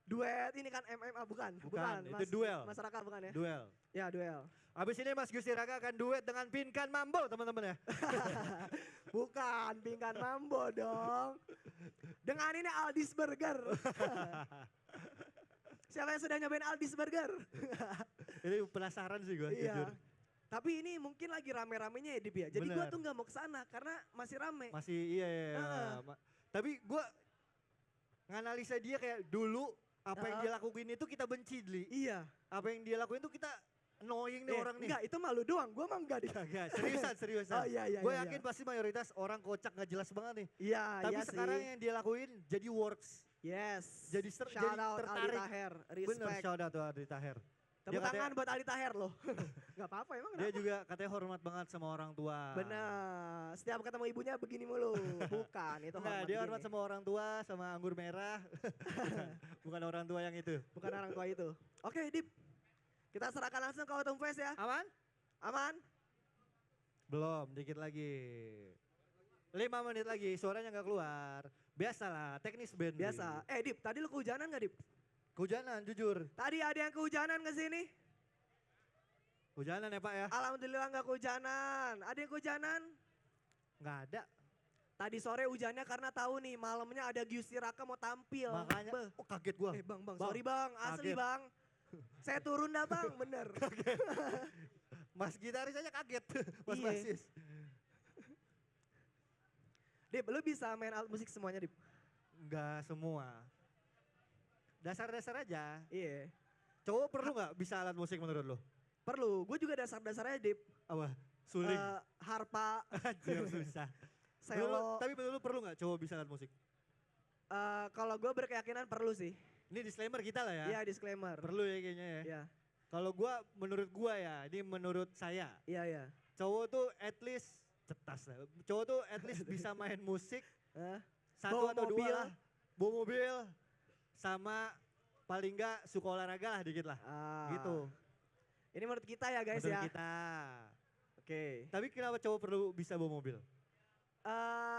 S1: duet ini kan MMA bukan?
S2: Bukan, itu duel.
S1: Mas Raka bukan ya?
S2: Duel.
S1: Ya duel.
S2: Abis ini Mas Gusti Raka akan duet dengan Pinkan Mambo teman-teman ya.
S1: Bukan, Pinkan Mambo dong. Dengan ini Aldis Burger. Siapa yang sudah nyobain Aldis Burger?
S2: Ini penasaran sih gue
S1: Iya.
S2: jujur.
S1: Tapi ini mungkin lagi rame-ramenya ya Dip ya. Jadi gue
S2: Bener.
S1: tuh gak mau kesana karena masih rame.
S2: Masih iya.
S1: Heeh.
S2: Tapi gue nganalisa dia kayak dulu apa yang
S1: Heeh.
S2: dia lakuin itu kita benci Dli.
S1: Iya.
S2: Apa yang dia lakuin itu kita annoying nih orang nih.
S1: Enggak, itu malu doang. Gue mah enggak.
S2: Kagak, seriusan.
S1: Oh iya.
S2: Gue
S1: iya,
S2: yakin pasti mayoritas orang kocak gak jelas banget nih.
S1: Iya,
S2: Tapi
S1: iya
S2: sekarang
S1: sih.
S2: yang dia lakuin jadi works.
S1: Yes.
S2: Jadi
S1: Shout
S2: jadi
S1: out
S2: tertarik.
S1: Aldi Taher.
S2: Bener,
S1: Respect.
S2: shout out tuh Aldi Taher.
S1: Tepuk
S2: Dia
S1: tangan buat Aldi Taher loh. Gak apa-apa emang
S2: Dia
S1: kenapa?
S2: juga katanya hormat banget sama orang tua.
S1: Bener. Setiap ketemu ibunya begini mulu. Bukan, itu
S2: Nah,
S1: hormat
S2: dia
S1: begini.
S2: hormat sama orang tua, sama anggur merah. Bukan orang tua yang itu.
S1: Bukan orang tua itu. Oke, Dip. Kita serahkan langsung ke Autumn Fest ya.
S2: Aman?
S1: Aman?
S2: Belum, dikit lagi. 5 menit lagi, suaranya nggak keluar. Biasalah, teknis band.
S1: Biasa. Dip, tadi lu kehujanan gak, Dip?
S2: Kehujanan, jujur.
S1: Tadi ada yang kehujanan ke sini?
S2: Kehujanan ya Pak ya?
S1: Alhamdulillah gak kehujanan. Ada yang kehujanan?
S2: Nggak ada.
S1: Tadi sore hujannya karena tahu nih malamnya ada Giusti Raka mau tampil.
S2: Makanya,
S1: Beh.
S2: oh kaget gua.
S1: Bang,
S2: Bang,
S1: sorry bang, asli
S2: kaget.
S1: bang. Saya turun dah bang, bener.
S2: Mas gitaris aja kaget, Mas
S1: Iya.
S2: basis.
S1: Dip, lu bisa main alat musik semuanya, Dip?
S2: Nggak semua. Dasar-dasar aja.
S1: Iya.
S2: Cowok perlu nggak bisa alat musik menurut lo?
S1: Perlu, gue juga dasar-dasarnya, Dip.
S2: Apa? Suling.
S1: Harpa,
S2: Anjir susah.
S1: selo.
S2: Tapi menurut lu perlu nggak cowok bisa alat musik?
S1: Kalau gue berkeyakinan perlu sih.
S2: Ini disclaimer kita lah ya.
S1: Iya, disclaimer.
S2: Perlu ya kayaknya ya.
S1: Iya,
S2: Kalau menurut gua ya, ini menurut saya.
S1: iya, iya.
S2: Cowok tuh at least, cetas lah. Cowok tuh at least bisa main musik,
S1: Hah?
S2: satu
S1: Bawa
S2: atau
S1: mobil.
S2: dua lah. Bawa mobil, sama paling enggak suka olahraga lah dikit lah.
S1: Ah.
S2: Gitu.
S1: Ini menurut kita ya guys
S2: Menurut
S1: ya.
S2: kita.
S1: Oke.
S2: Tapi kenapa cowok perlu bisa bawa mobil?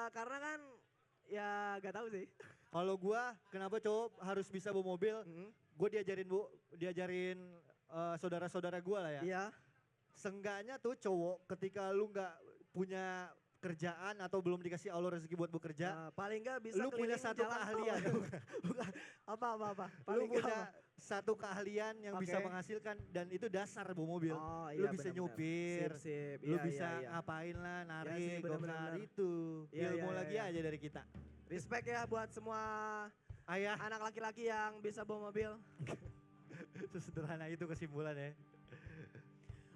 S1: Karena kan ya gak tahu sih.
S2: Kalau gua kenapa cowok harus bisa bawa mobil?
S1: Mm.
S2: Gue diajarin saudara-saudara gua lah ya.
S1: Iya.
S2: Seenggaknya tuh cowok ketika lu nggak punya kerjaan atau belum dikasih Allah rezeki buat bekerja,
S1: Paling gak bisa
S2: lu punya
S1: keliling
S2: satu
S1: jalan tol.
S2: keahlian.
S1: Bukan. Apa.
S2: Lu
S1: Paling nggak
S2: punya
S1: apa.
S2: satu keahlian yang bisa
S1: Oke.
S2: menghasilkan dan itu dasar bawa mobil.
S1: Oh,
S2: Lu
S1: iya,
S2: bisa
S1: benar-benar.
S2: nyupir,
S1: Sip.
S2: lu
S1: Iya,
S2: bisa
S1: iya.
S2: ngapain lah,
S1: sih,
S2: narik,
S1: benar-benar.
S2: gokar itu.
S1: Iya,
S2: Ilmu
S1: iya,
S2: lagi
S1: iya.
S2: aja dari kita.
S1: Respect ya buat semua
S2: Ayah,
S1: anak laki-laki yang bisa bawa mobil.
S2: sesederhana itu kesimpulannya.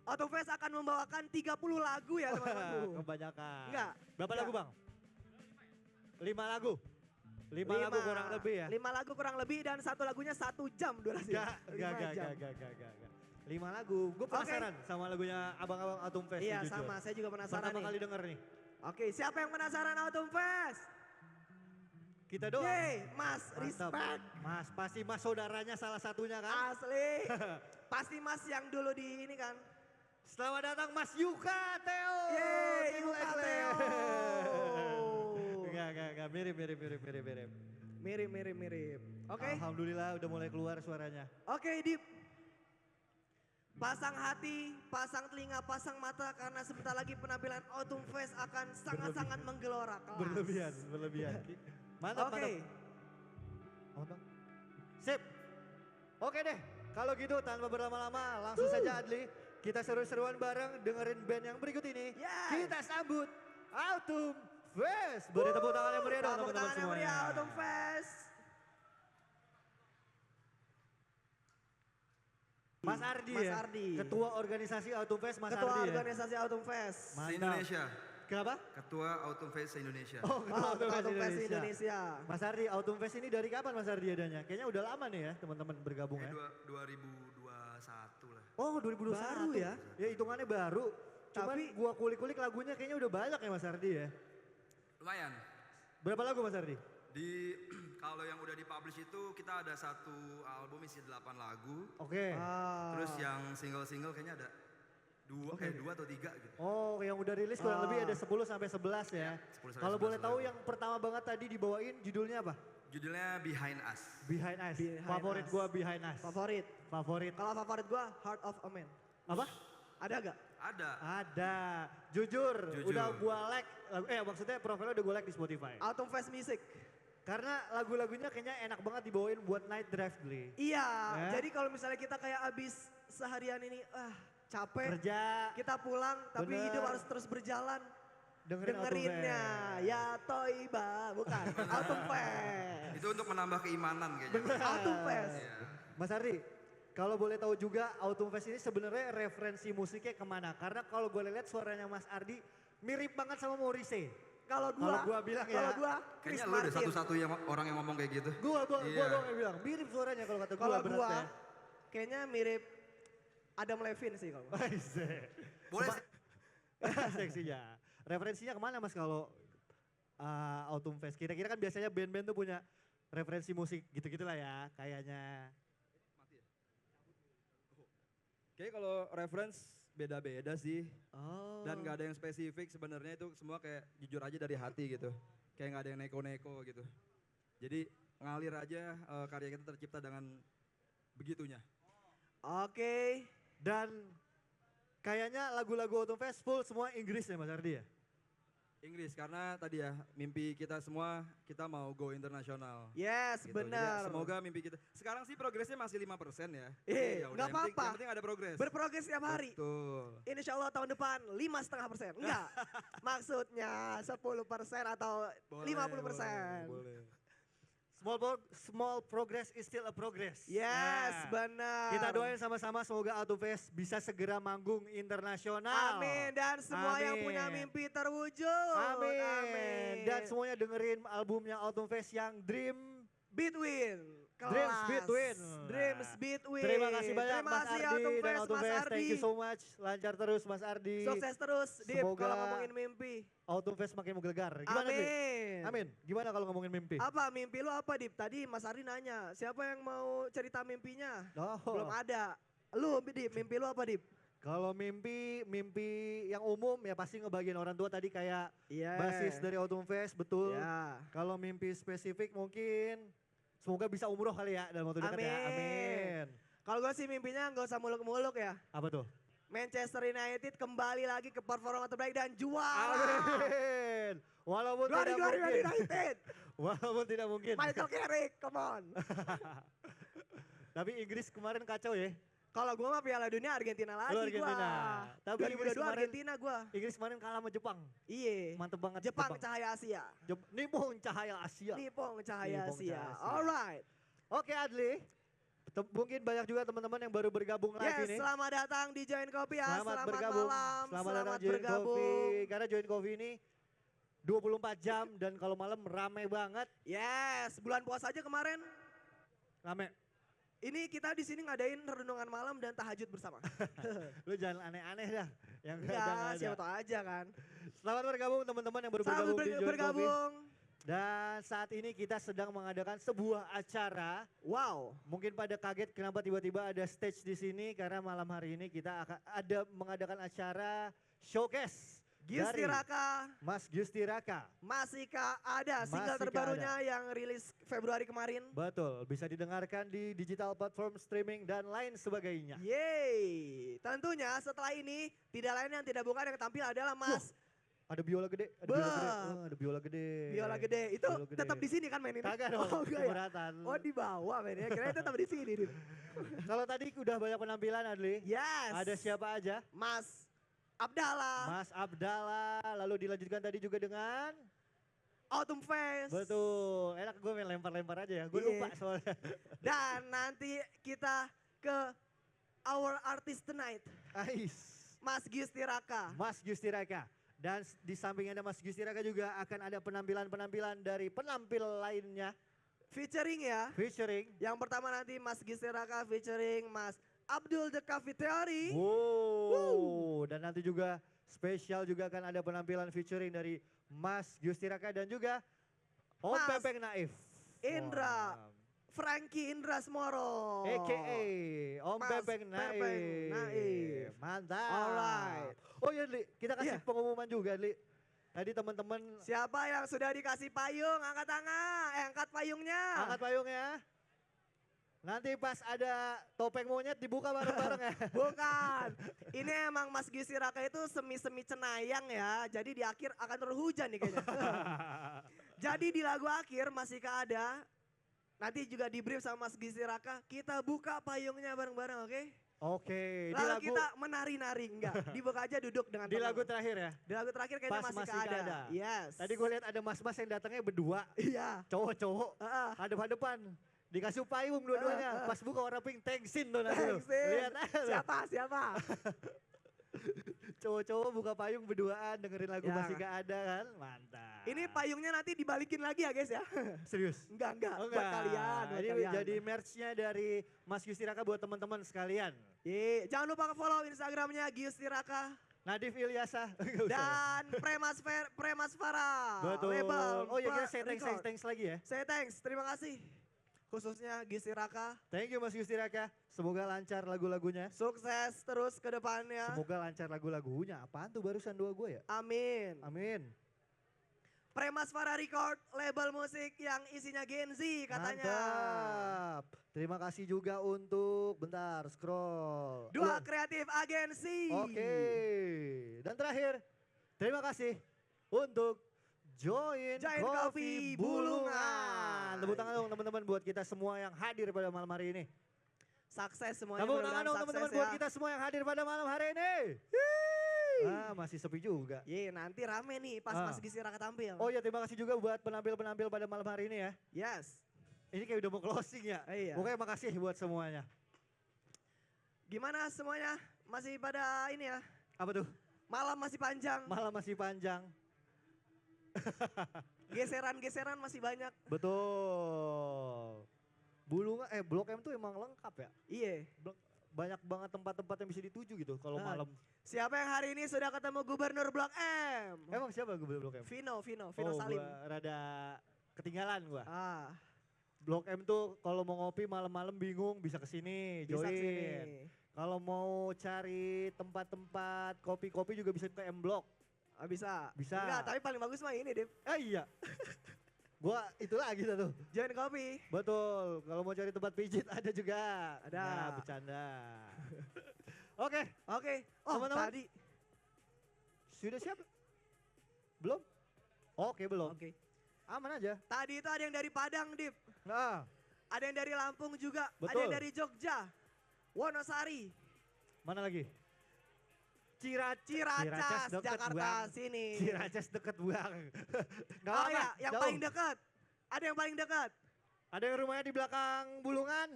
S1: Autofest akan membawakan 30 lagu ya teman-teman.
S2: Kebanyakan.
S1: Enggak.
S2: Berapa
S1: Enggak.
S2: lagu bang? 5 lagu. 5 lagu kurang lebih ya?
S1: 5 lagu kurang lebih dan satu lagunya 1 jam durasinya.
S2: Gak.
S1: 5 jam.
S2: 5 lagu. Gue penasaran sama lagunya abang-abang Autumn Fest.
S1: Iya
S2: nih, jujur.
S1: sama, saya juga penasaran
S2: Pertama
S1: nih.
S2: kali denger nih.
S1: Oke, siapa yang penasaran Autumn Fest?
S2: Kita doang.
S1: Yeay, Mas,
S2: Mantap.
S1: respect.
S2: Mas, pasti mas saudaranya salah satunya kan?
S1: Asli. Pasti Mas yang dulu di ini kan.
S2: Selamat datang Mas Yuka Theo.
S1: Yeay,
S2: Triple
S1: Yuka
S2: X Lane.
S1: Theo.
S2: Enggak, mirip.
S1: Mirip. Oke.
S2: Alhamdulillah udah mulai keluar suaranya.
S1: Oke, Dip. Pasang hati, pasang telinga, pasang mata karena sebentar lagi penampilan Autumn Fest akan sangat-sangat menggelora. Kelas.
S2: Berlebihan. Mantap,
S1: Oke.
S2: mantap. Sip. Oke deh, kalau gitu tanpa berlama-lama langsung saja Adli. Kita seru-seruan bareng dengerin band yang berikut ini.
S1: Yes.
S2: Kita sambut Autumn Fest. Beri tepuk tangan yang meriah dong
S1: Tepuk
S2: teman-teman
S1: tangan yang
S2: semuanya.
S1: meriah Autumn Fest.
S2: Mas Ardi
S1: Mas
S2: ya?
S1: Ardi.
S2: Ketua organisasi Autumn Fest Mas
S1: Ketua
S2: Ardi ya?
S1: organisasi Autumn Fest.
S2: Mantap.
S3: Se-Indonesia.
S2: Kenapa?
S3: Ketua Autumn Fest se-Indonesia.
S2: Oh, Ketua
S1: Autumn Fest Indonesia.
S2: Mas Ardi, Autumn Fest ini dari kapan Mas Ardi adanya? Kayaknya udah lama nih ya teman-teman bergabung ya.
S3: 2021 lah.
S2: Oh 2021.
S1: Baru ya?
S2: Ya hitungannya baru. Cuman
S1: Tapi-
S2: gua kulik-kulik lagunya kayaknya udah banyak ya Mas Ardi ya.
S3: Lumayan.
S2: Berapa lagu Mas Ardi?
S3: Di kalau yang udah dipublish itu kita ada satu album isi 8 lagu.
S2: Oke.
S3: Terus yang single-single kayaknya ada 2 atau 3 gitu.
S2: Oh yang udah rilis kurang lebih ada 10 sampai 11 ya.
S3: 10 sampai
S2: Kalau
S3: 11
S2: boleh tahu
S3: lagu.
S2: yang pertama banget tadi dibawain judulnya apa?
S3: Judulnya Behind Us.
S2: Behind Us.
S1: Behind
S2: Favorit
S1: Us.
S2: gua Behind Us.
S1: Favorit.
S2: Favorit.
S1: Kalau favorit gua Heart of a Man.
S2: Apa?
S1: Ada gak?
S3: Ada.
S2: Ada. Jujur,
S3: Jujur.
S2: udah gua like. Maksudnya profilnya udah gua like di Spotify.
S1: Autumn Fest Music.
S2: Karena lagu-lagunya kayaknya enak banget dibawain buat night drive beli.
S1: Iya,
S2: Ya.
S1: jadi kalau misalnya kita kayak abis seharian ini capek,
S2: Kerja,
S1: kita pulang tapi
S2: Bener.
S1: hidup harus terus berjalan.
S2: dengerin
S1: Dengerinnya,
S2: Autumn Fest.
S1: ya Toiba, bukan, Autumn Fest.
S3: Itu untuk menambah keimanan kayaknya.
S1: Autumn Fest.
S3: Iya.
S2: Mas Ardi, kalau boleh tahu juga Autumn Fest ini sebenarnya referensi musiknya kemana? Karena kalau gue lihat suaranya Mas Ardi mirip banget sama Morrissey.
S1: Kalau
S2: Kalau
S1: gua,
S2: gua bilang ya,
S1: kalau gua, Chris
S3: Kayaknya lu deh
S1: Martin.
S3: satu-satu yang orang yang ngomong kayak gitu.
S2: Gua
S3: Iya.
S2: doang yang bilang mirip suaranya kalau kata
S1: Kalau
S2: gua
S1: gua,
S2: beratnya.
S1: kayaknya mirip Adam Levine sih kalau.
S3: Boleh sih.
S2: Seksinya. Referensinya kemana Mas kalau Autumn Fest? Kira-kira kan biasanya band-band tuh punya referensi musik gitu-gitulah ya kayaknya.
S6: Kayaknya kalau reference beda-beda sih.
S2: Oh.
S6: Dan gak ada yang spesifik sebenarnya itu semua kayak jujur aja dari hati gitu. Kayak gak ada yang neko-neko gitu. Jadi ngalir aja karya kita tercipta dengan begitunya.
S1: Oke,
S2: Dan kayaknya lagu-lagu Autumn Fest full semua Inggris ya Mas Ardi ya?
S6: Inggris karena tadi ya mimpi kita semua kita mau go internasional.
S1: yes
S6: Gitu. Jadi ya,
S1: benar.
S6: semoga mimpi kita. Sekarang sih progresnya masih 5% ya.
S1: Eh,
S6: Ya
S1: nggak
S6: udah, yang penting-
S1: apa-apa.
S6: Yang penting ada progres.
S1: Berprogres setiap hari.
S6: Betul.
S1: Insya Allah tahun depan 5,5%. Enggak, maksudnya 10% atau 50%.
S6: Boleh.
S2: Small progress is still a progress.
S1: Yes,
S2: Nah,
S1: benar.
S2: kita doain sama-sama semoga Autumn Fest bisa segera manggung internasional.
S1: Amin dan semua yang
S2: Amin.
S1: punya mimpi terwujud.
S2: Amin.
S1: Amin.
S2: Dan semuanya dengerin albumnya Autumn Fest yang Dream
S1: Between.
S2: Dreams
S1: Kelas.
S2: Between.
S1: Dreams Between.
S2: Terima kasih banyak
S1: Terima
S2: Mas
S1: kasih
S2: Ardi dan
S1: Autumn
S2: Autumn
S1: Fest, Mas
S2: Fest. Thank you
S1: Ardi.
S2: so much. Lancar terus Mas Ardi.
S1: Sukses terus, Dip,
S2: Semoga-
S1: kalau ngomongin mimpi.
S2: Autumn Fest makin menggelegar. Gimana Dip?
S1: Amin.
S2: Amin. Gimana kalau ngomongin mimpi?
S1: Apa mimpi lu apa, Dip? Tadi Mas Ardi nanya, siapa yang mau cerita mimpinya?
S2: Oh.
S1: Belum ada. Lu, Dip, mimpi lu apa, Dip?
S2: Kalau mimpi yang umum ya pasti ngebagian orang tua tadi kayak
S1: Iya.
S2: basis dari Autumn Fest, betul.
S1: Ya.
S2: Kalau mimpi spesifik mungkin semoga bisa umroh kali ya dalam waktu dekat ya.
S1: Amin.
S2: Amin.
S1: Kalau gue sih mimpinya nggak usah muluk-muluk ya.
S2: Apa tuh?
S1: Manchester United kembali lagi ke performa terbaik dan juara.
S2: Amin. Walaupun
S1: Glory,
S2: tidak
S1: glory,
S2: mungkin.
S1: Man United.
S2: Walaupun tidak mungkin.
S1: Michael Carrick, come on.
S2: Tapi Inggris kemarin kacau ya.
S1: Kalau gue mah Piala Dunia Argentina lagi
S2: Lu Argentina.
S1: gua.
S2: Tapi
S1: 2022
S2: Inggris kemarin-
S1: Argentina gue.
S2: Inggris kemarin kalah sama Jepang.
S1: Iya.
S2: Mantep banget.
S1: Jepang cahaya Asia.
S2: Nippon cahaya Asia.
S1: Nippon cahaya
S2: Nippon
S1: Asia.
S2: cahaya Asia.
S1: Alright.
S2: Oke Adli. Mungkin banyak juga teman-teman yang baru bergabung lagi
S1: Yes,
S2: nih.
S1: selamat datang di Join Kopi ya. Selamat
S2: bergabung.
S1: malam.
S2: Selamat datang Join
S1: bergabung.
S2: Coffee. Karena Join Coffee ini 24 jam dan kalau malam rame banget.
S1: Yes, bulan puasa aja kemarin.
S2: Rame.
S1: Ini kita di sini ngadain renungan malam dan tahajud bersama.
S2: Lu jangan aneh-aneh dah. Yang
S1: Enggak,
S2: jangan ada.
S1: siapa tahu aja kan.
S2: Selamat bergabung teman-teman yang baru
S1: Selamat
S2: bergabung di Join Coffee.
S1: bergabung.
S2: Dan saat ini kita sedang mengadakan sebuah acara.
S1: Wow.
S2: Mungkin pada kaget kenapa tiba-tiba ada stage di sini karena malam hari ini kita akan ada mengadakan acara showcase
S1: Giusti
S2: dari
S1: Raka,
S2: Mas Giusti Raka.
S1: Masika ada single
S2: Masika
S1: terbarunya yang rilis Februari kemarin.
S2: Betul, bisa didengarkan di digital platform streaming dan lain sebagainya.
S1: Yeay. Tentunya setelah ini tidak lain yang tidak bukan yang tampil adalah Mas
S2: Ada biola gede, ada
S1: Bah.
S2: biola gede. Oh, ada biola gede.
S1: Biola Gede. Itu
S2: Biola gede.
S1: tetap di sini kan mainnya?
S2: Kagak dong,
S1: Oh, enggak ya?
S2: keberatan.
S1: Oh di bawah mainnya, kira tetap di sini. Dit.
S2: Kalau tadi udah banyak penampilan Adli.
S1: Yes.
S2: Ada siapa aja?
S1: Mas Abdallah,
S2: Mas Abdallah, lalu dilanjutkan tadi juga dengan
S1: Autumn Fest.
S2: betul. Enak gue main lempar-lempar aja ya. Gue
S1: Iya.
S2: lupa soalnya.
S1: Dan nanti kita ke our artist tonight,
S2: Ais.
S1: Mas Giusti Raka.
S2: Mas Giusti Raka. Dan di samping ada Mas Giusti Raka juga akan ada penampilan-penampilan dari penampil lainnya.
S1: Featuring ya.
S2: Featuring.
S1: Yang pertama nanti Mas Giusti Raka featuring Mas Abdul The Coffee Theory.
S2: Wow. Dan nanti juga spesial juga akan ada penampilan featuring dari Mas Giusti Raka dan juga Om
S1: Mas
S2: Pepeng Naif.
S1: Indra. Frankie Indra Smoro.
S2: A.K.A. Om
S1: Mas
S2: Pepeng Naif.
S1: Pepeng Naif.
S2: Mantap.
S1: Alright.
S2: Oh iya Li, kita kasih
S1: Iya.
S2: pengumuman juga Li. Tadi teman-teman
S1: Siapa yang sudah dikasih payung, angkat tangan. Angkat payungnya.
S2: angkat payungnya. Nanti pas ada topeng monyet dibuka bareng-bareng ya.
S1: Bukan. Ini emang Mas Giusti Raka itu semi-semi cenayang ya. Jadi di akhir akan turun hujan nih kayaknya. Jadi di lagu akhir masih ada. Nanti juga di brief sama Mas Giusti Raka. Kita buka payungnya bareng-bareng, oke?
S2: Oke, di
S1: Lalu
S2: lagu
S1: kita menari-nari, enggak. Dibuka aja duduk dengan
S2: di
S1: tenang.
S2: lagu terakhir ya.
S1: Di lagu terakhir kayaknya
S2: Pas
S1: masih
S2: masih
S1: ada.
S2: ada.
S1: Yes.
S2: Tadi gue lihat ada mas-mas yang datangnya berdua,
S1: Iya.
S2: cowok-cowok,
S1: Heeh.
S2: hadap-hadapan. Dikasih payung dua-duanya. Pas buka warna pink, thanksin tuh nanti lu.
S1: Thanksin.
S2: Lihat aja lu.
S1: Siapa?
S2: Cowok-cowok buka payung berduaan dengerin lagu
S1: Ya.
S2: Masih Gak Ada kan. Mantap.
S1: Ini payungnya nanti dibalikin lagi ya guys ya.
S2: serius.
S1: Enggak.
S2: Oh,
S1: Buat kalian. Buat
S2: Ini
S1: kalian.
S2: jadi merch-nya dari Mas Giusti Raka buat teman-teman sekalian.
S1: Jangan lupa follow Instagramnya Giusti Raka.
S2: Nadif Ilyasa. Nggak usah.
S1: Dan Premas Farah.
S2: Betul.
S1: Label
S2: Oh iya kita
S1: Record.
S2: thanks lagi ya.
S1: Say thanks, terima kasih. Khususnya Giusti Raka.
S2: Thank you Mas Giusti Raka. Semoga lancar lagu-lagunya.
S1: Sukses terus ke depannya.
S2: Semoga lancar lagu-lagunya. Apaan tuh barusan dua gue ya?
S1: Amin.
S2: Amin.
S1: Premas Farah Record, label musik yang isinya Gen Z katanya.
S2: Mantap. Terima kasih juga untuk, bentar scroll.
S1: Dua kreatif agensi.
S2: Oke. Dan terakhir, terima kasih untuk Join Coffee Bulungan. Tepuk tangan dong teman-teman buat kita semua yang hadir pada malam hari ini.
S1: Sukses semuanya.
S2: Tepuk tangan
S1: mudah-mudahan
S2: dong
S1: sukses
S2: teman-teman
S1: ya.
S2: buat kita semua yang hadir pada malam hari ini. Ah, masih sepi juga.
S1: Nanti rame nih pas
S2: Ah.
S1: Mas Giusti Raka tampil.
S2: Oh ya terima kasih juga buat penampil-penampil pada malam hari ini ya.
S1: Yes.
S2: Ini kayak udah mau closing ya.
S1: Iya.
S2: Pokoknya makasih buat semuanya.
S1: Gimana semuanya? Masih pada ini ya?
S2: Apa tuh?
S1: Malam masih panjang.
S2: Malam masih panjang.
S1: Geseran-geseran masih banyak.
S2: Betul. Blok M tuh emang lengkap ya.
S1: Iya.
S2: Banyak banget tempat-tempat yang bisa dituju gitu kalau
S1: Nah,
S2: malam.
S1: Siapa yang hari ini sudah ketemu Gubernur Blok M?
S2: Emang siapa Blok M?
S1: Vino
S2: Oh,
S1: Salim.
S2: gua rada ketinggalan gua.
S1: Ah,
S2: Blok M tuh kalau mau ngopi malam-malam bingung bisa kesini,
S1: bisa
S2: join.
S1: kesini.
S2: Kalau mau cari tempat-tempat kopi-kopi juga bisa ke M Block.
S1: Ah, bisa.
S2: Bisa.
S1: Enggak, tapi paling bagus mah ini, Dip.
S2: Iya. Gua itu lagi tuh.
S1: Join kopi.
S2: Betul. Kalau mau cari tempat pijit ada juga.
S1: Ada.
S2: Nah, bercanda. Oke,
S1: Oke. Oh,
S2: Teman-teman.
S1: tadi.
S2: sudah siap? Belum? Oke, belum.
S1: Oke.
S2: Aman aja.
S1: Tadi itu ada yang dari Padang, Dip.
S2: Nah,
S1: Ada yang dari Lampung juga. Ada
S2: Betul.
S1: yang dari Jogja. Wonosari.
S2: mana lagi?
S1: Ciracas,
S2: deket,
S1: Jakarta
S2: Bang.
S1: sini.
S2: Ciracas deket Bang. Gak
S1: Oh
S2: apa-apa,
S1: ya, yang
S2: jauh.
S1: paling dekat. Ada yang paling dekat.
S2: Ada yang rumahnya di belakang Bulungan.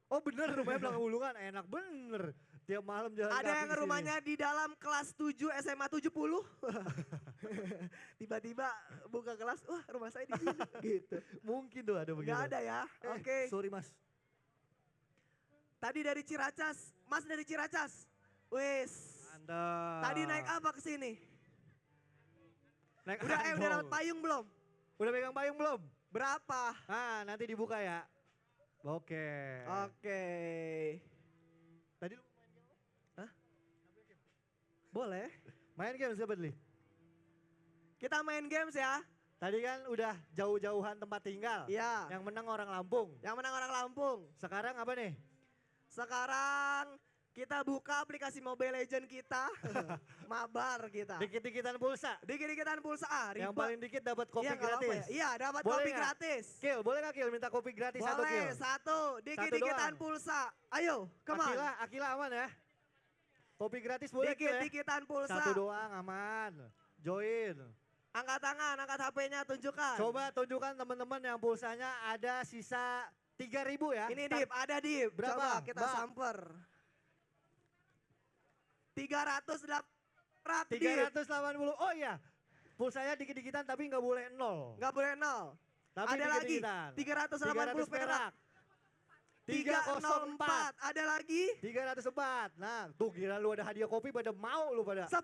S2: Oh bener rumahnya belakang Bulungan, enak bener. Tiap malam jalan
S1: Ada
S2: kaki
S1: yang
S2: kesini.
S1: rumahnya di dalam kelas 7 SMA 70. Tiba-tiba buka kelas, wah rumah saya di sini. Gitu.
S2: Mungkin tuh ada begitu.
S1: Enggak ada ya. Oke.
S2: Sorry mas.
S1: Tadi dari Ciracas. Mas dari Ciracas. Wis.
S2: Mantap.
S1: Tadi naik apa ke sini?
S2: Naik
S1: Udah
S2: andong.
S1: dapat payung belum?
S2: Udah pegang payung belum?
S1: Berapa?
S2: Nah nanti dibuka ya. Oke.
S1: Oke.
S2: Tadi lu
S1: Boleh.
S2: main game siapa Li?
S1: Kita main games ya.
S2: Tadi kan udah jauh-jauhan tempat tinggal.
S1: Iya.
S2: Yang menang orang Lampung.
S1: Yang menang orang Lampung.
S2: Sekarang apa nih?
S1: Sekarang kita buka aplikasi Mobile Legend kita. Mabar kita.
S2: Dikit-dikitan pulsa.
S1: Dikit-dikitan pulsa.
S2: Yang paling dikit dapat kopi
S1: Iya, nggak apa-apa
S2: gratis.
S1: ya. Iya, dapat
S2: Boleh
S1: kopi
S2: nggak?
S1: gratis.
S2: Kill, boleh gak Kill minta kopi gratis satu Kill?
S1: Boleh, satu. Dikit-dikitan
S2: doang.
S1: pulsa. Ayo, come on.
S2: Akila aman ya? Kopi gratis boleh Kill ya?
S1: Dikit-dikitan pulsa.
S2: Satu doang aman. Join.
S1: Angkat tangan, angkat HP-nya, tunjukkan.
S2: Coba tunjukkan teman-teman yang pulsanya ada sisa 3.000 ya.
S1: Ini Dip, ada Dip.
S2: Berapa?
S1: Coba kita
S2: Mbak?
S1: samper. 308 rak Dip.
S2: 380. Oh iya. Pulsanya dikit-dikitan tapi nggak boleh nol.
S1: Nggak boleh nol.
S2: Tapi
S1: Ada lagi.
S2: dikit-dikitan.
S1: 380 perak. 304. Ada lagi.
S2: 304. Nah, tuh kira lu ada hadiah kopi pada mau lu pada.
S1: 10.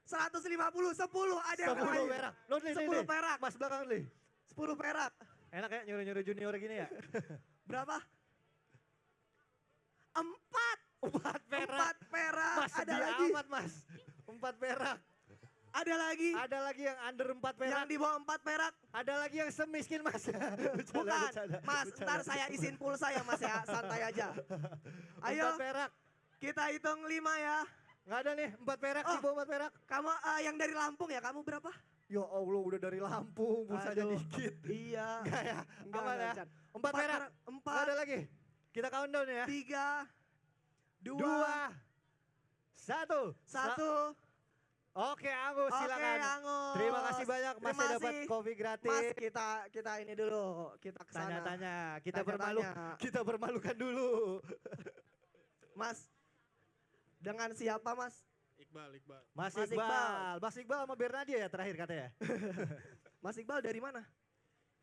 S1: 150. 10. Ada yang
S2: 10
S1: lain.
S2: perak. Lu nih,
S1: 10 perak.
S2: Mas belakang nih.
S1: 10 perak.
S2: Enak ya nyuruh-nyuruh junior gini ya.
S1: Berapa? 4.
S2: 4 perak.
S1: 4 perak.
S2: Mas
S1: Ada
S2: sedih
S1: lagi.
S2: amat mas. 4 perak.
S1: Ada lagi.
S2: Ada lagi yang under 4 perak.
S1: Yang di bawah 4 perak.
S2: Ada lagi yang semiskin mas.
S1: Bukan. Mas, ntar saya isin pulsa ya mas ya. Santai aja. Ayo.
S2: 4 perak.
S1: Kita hitung 5 ya.
S2: Nggak ada nih 4 perak,
S1: Oh.
S2: di bawah 4 perak.
S1: Kamu yang dari Lampung ya, kamu berapa?
S2: Ya Allah udah dari Lampung, pulsanya
S1: Aduh.
S2: dikit.
S1: Iya.
S2: Enggak ya?
S1: Enggak,
S2: Aman ya?
S1: enggak,
S2: 4 perak.
S1: 4,
S2: Nggak ada lagi. Kita countdown ya.
S1: 3, 2,
S2: 2, 1.
S1: 1.
S2: Oke Angus
S1: Oke,
S2: silakan.
S1: Angus.
S2: Terima kasih banyak
S1: Terima
S2: masih dapat
S1: kasih.
S2: kopi gratis.
S1: Mas, kita ini dulu, kita kesana.
S2: Tanya-tanya, kita
S1: Tanya-tanya.
S2: kita bermalukan dulu.
S1: Mas, dengan siapa mas?
S2: Mas
S1: Mas
S2: Iqbal.
S1: Iqbal.
S2: Mas Iqbal sama Bernadia ya terakhir katanya.
S1: Mas Iqbal dari mana?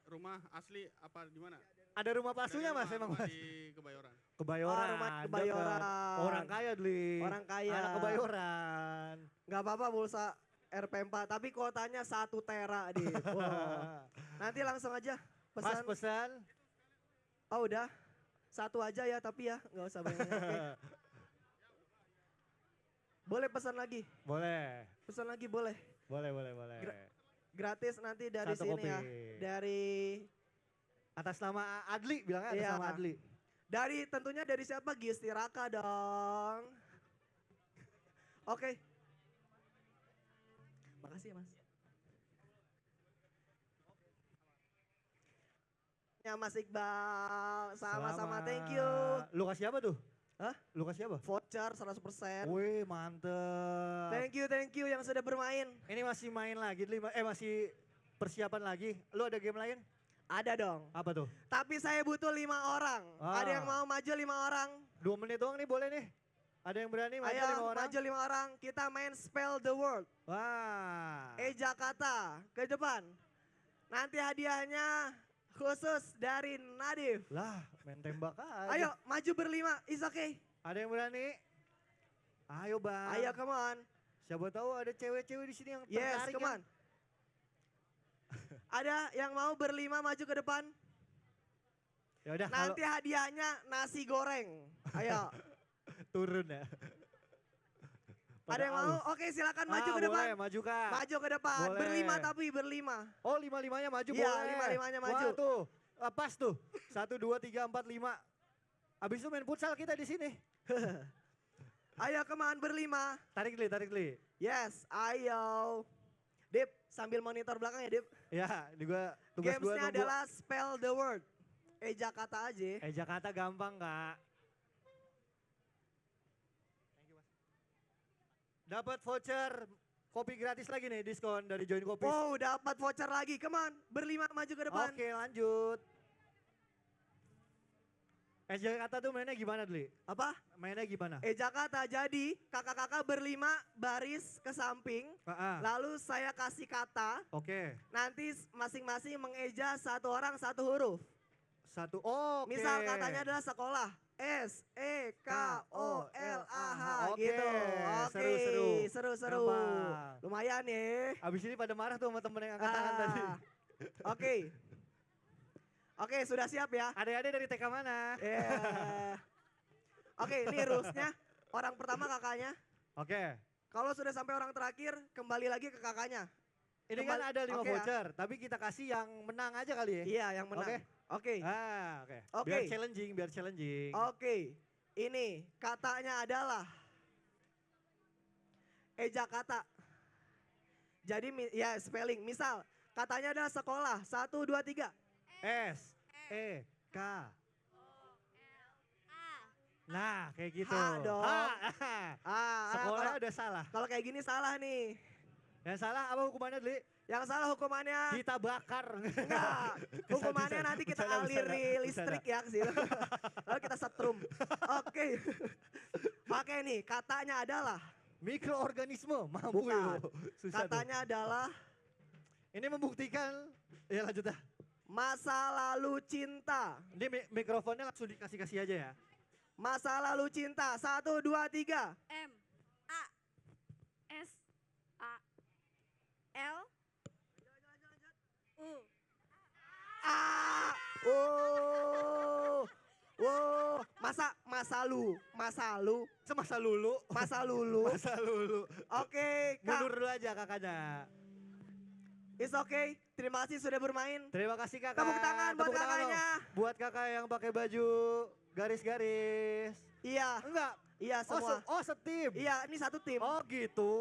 S7: Rumah asli apa di mana?
S2: Ada rumah palsunya
S7: Dari
S2: Mas
S7: rumah-
S2: emang
S7: rumah
S2: Mas?
S7: Di Kebayoran.
S2: Kebayoran.
S1: Oh, rumah
S2: dekat.
S1: Kebayoran.
S2: Orang kaya Dli.
S1: Orang kaya.
S2: Anak Kebayoran.
S1: Gak apa-apa pulsa RP4, tapi kuotanya 1 tera di. Nanti langsung aja
S2: Mas
S1: pesan.
S2: pesan.
S1: Oh udah, 1 aja ya tapi ya, nggak usah banyak. Oke. Boleh pesan lagi,
S2: Boleh.
S1: pesan lagi boleh.
S2: Boleh.
S1: Gratis nanti dari
S2: Satu
S1: sini
S2: kopi.
S1: ya. Dari
S2: Atas nama Adli bilangnya atas
S1: Iya.
S2: nama Adli.
S1: tentunya dari siapa? Gisti Raka dong. Oke. Makasih ya Mas. Ya Mas Iqbal, sama-sama thank you.
S2: Lu kasih apa tuh?
S1: Hah?
S2: Lu kasih apa?
S1: Voucher 100%.
S2: Wih mantep.
S1: Thank you yang sudah bermain.
S2: Ini masih main lagi, masih persiapan lagi. Lu ada game lain?
S1: Ada dong.
S2: Apa tuh?
S1: Tapi saya butuh 5 orang.
S2: Ah.
S1: Ada yang mau maju 5 orang?
S2: 2 menit doang nih boleh nih. Ada yang berani maju
S1: Ayo
S2: 5 orang?
S1: maju 5 orang, kita main spell the word.
S2: Wah.
S1: Eja kata ke depan. Nanti hadiahnya khusus dari Nadif.
S2: Lah, main tembak aja.
S1: Ayo maju berlima, is okay.
S2: Ada yang berani? Ayo bang.
S1: Ayo come on.
S2: Siapa tahu ada cewek-cewek di sini yang
S1: Yes,
S2: tertarik.
S1: come on. Ada yang mau berlima maju ke depan?
S2: Ya udah
S1: Nanti hadiahnya nasi goreng. Ayo.
S2: turun ya.
S1: Ada yang mau? Oke, silakan maju ke depan.
S2: Boleh, maju kak.
S1: Maju ke depan.
S2: Boleh.
S1: Berlima tapi berlima.
S2: Oh 5-5-nya maju
S1: Iya,
S2: boleh.
S1: 5-5-nya maju.
S2: Wah tuh, pas tuh. 1, 2, 3, 4, 5. Abis itu main futsal kita di sini.
S1: Ayo come on berlima.
S2: Tarik li.
S1: Yes, ayo. Dip, sambil monitor belakang ya Dip.
S2: Ya, ini gua tugas gua
S1: Gamesnya
S2: nunggu.
S1: adalah spell the word. Eja kata aja.
S2: Jakarta gampang kak. Dapat voucher kopi gratis lagi nih, diskon dari Join Kopi.
S1: Wow, dapat voucher lagi. Come on, berlima maju ke depan.
S2: Oke lanjut. Jakarta tuh mainnya gimana Dli?
S1: Apa?
S2: Mainnya gimana?
S1: Eja kata, jadi kakak-kakak berlima baris ke samping. Lalu saya kasih kata.
S2: Oke.
S1: Nanti masing-masing mengeja satu orang satu huruf.
S2: Oke.
S1: Misal katanya adalah sekolah. SEKOLAH
S2: Oke,
S1: gitu. Oke, seru-seru.
S2: Gampang.
S1: Lumayan ya.
S2: Abis ini pada marah tuh sama temen yang angkat tangan tadi.
S1: Oke. Oke, sudah siap ya?
S2: Adik-adik dari TK mana?
S1: Yeah. Oke, ini rulesnya. Orang pertama kakaknya.
S2: Oke.
S1: Kalau sudah sampai orang terakhir, kembali lagi ke kakaknya.
S2: Ini kan ada 5
S1: Oke ya.
S2: voucher, tapi kita kasih yang menang aja kali ya.
S1: Iya, yang menang.
S2: Oke.
S1: Oke.
S2: Oke.
S1: Oke.
S2: Biar challenging.
S1: Oke. Ini katanya adalah eja kata. Jadi ya spelling. Misal katanya adalah sekolah. 1, 2, 3.
S2: SEK. Nah, kayak gitu.
S1: H dong.
S2: Sekolah udah salah.
S1: Kalau kayak gini salah nih.
S2: Yang salah apa hukumannya, Dli?
S1: Yang salah hukumannya
S2: Kita bakar.
S1: enggak. Hukumannya
S2: Bercanda,
S1: nanti kita
S2: bercanda,
S1: aliri
S2: bercanda,
S1: listrik ya ke situ. Lalu kita setrum. Oke. Oke nih, katanya adalah
S2: Mikroorganisme, mampu
S1: Bukan.
S2: yuk. Susah tuh.
S1: katanya adalah
S2: Ini membuktikan, ya lanjut dah.
S1: masa lalu cinta.
S2: Ini mikrofonnya langsung dikasih-kasih aja ya.
S1: Masa lalu cinta. 1, 2, 3.
S5: M A S A L U.
S1: Ah. Masa lu.
S2: Semasa lulu.
S1: Masa lulu.
S2: Masa lulu.
S1: Oke, Kak.
S2: Mundur dulu aja kakaknya.
S1: It's okay. Terima kasih sudah bermain.
S2: Terima kasih kakak.
S1: Tepuk tangan buat
S2: Tepuk tangan
S1: kakaknya.
S2: dong. Buat kakak yang pakai baju garis-garis.
S1: Iya.
S2: Enggak.
S1: Iya semua.
S2: Setim.
S1: Iya, ini satu tim.
S2: Oh gitu.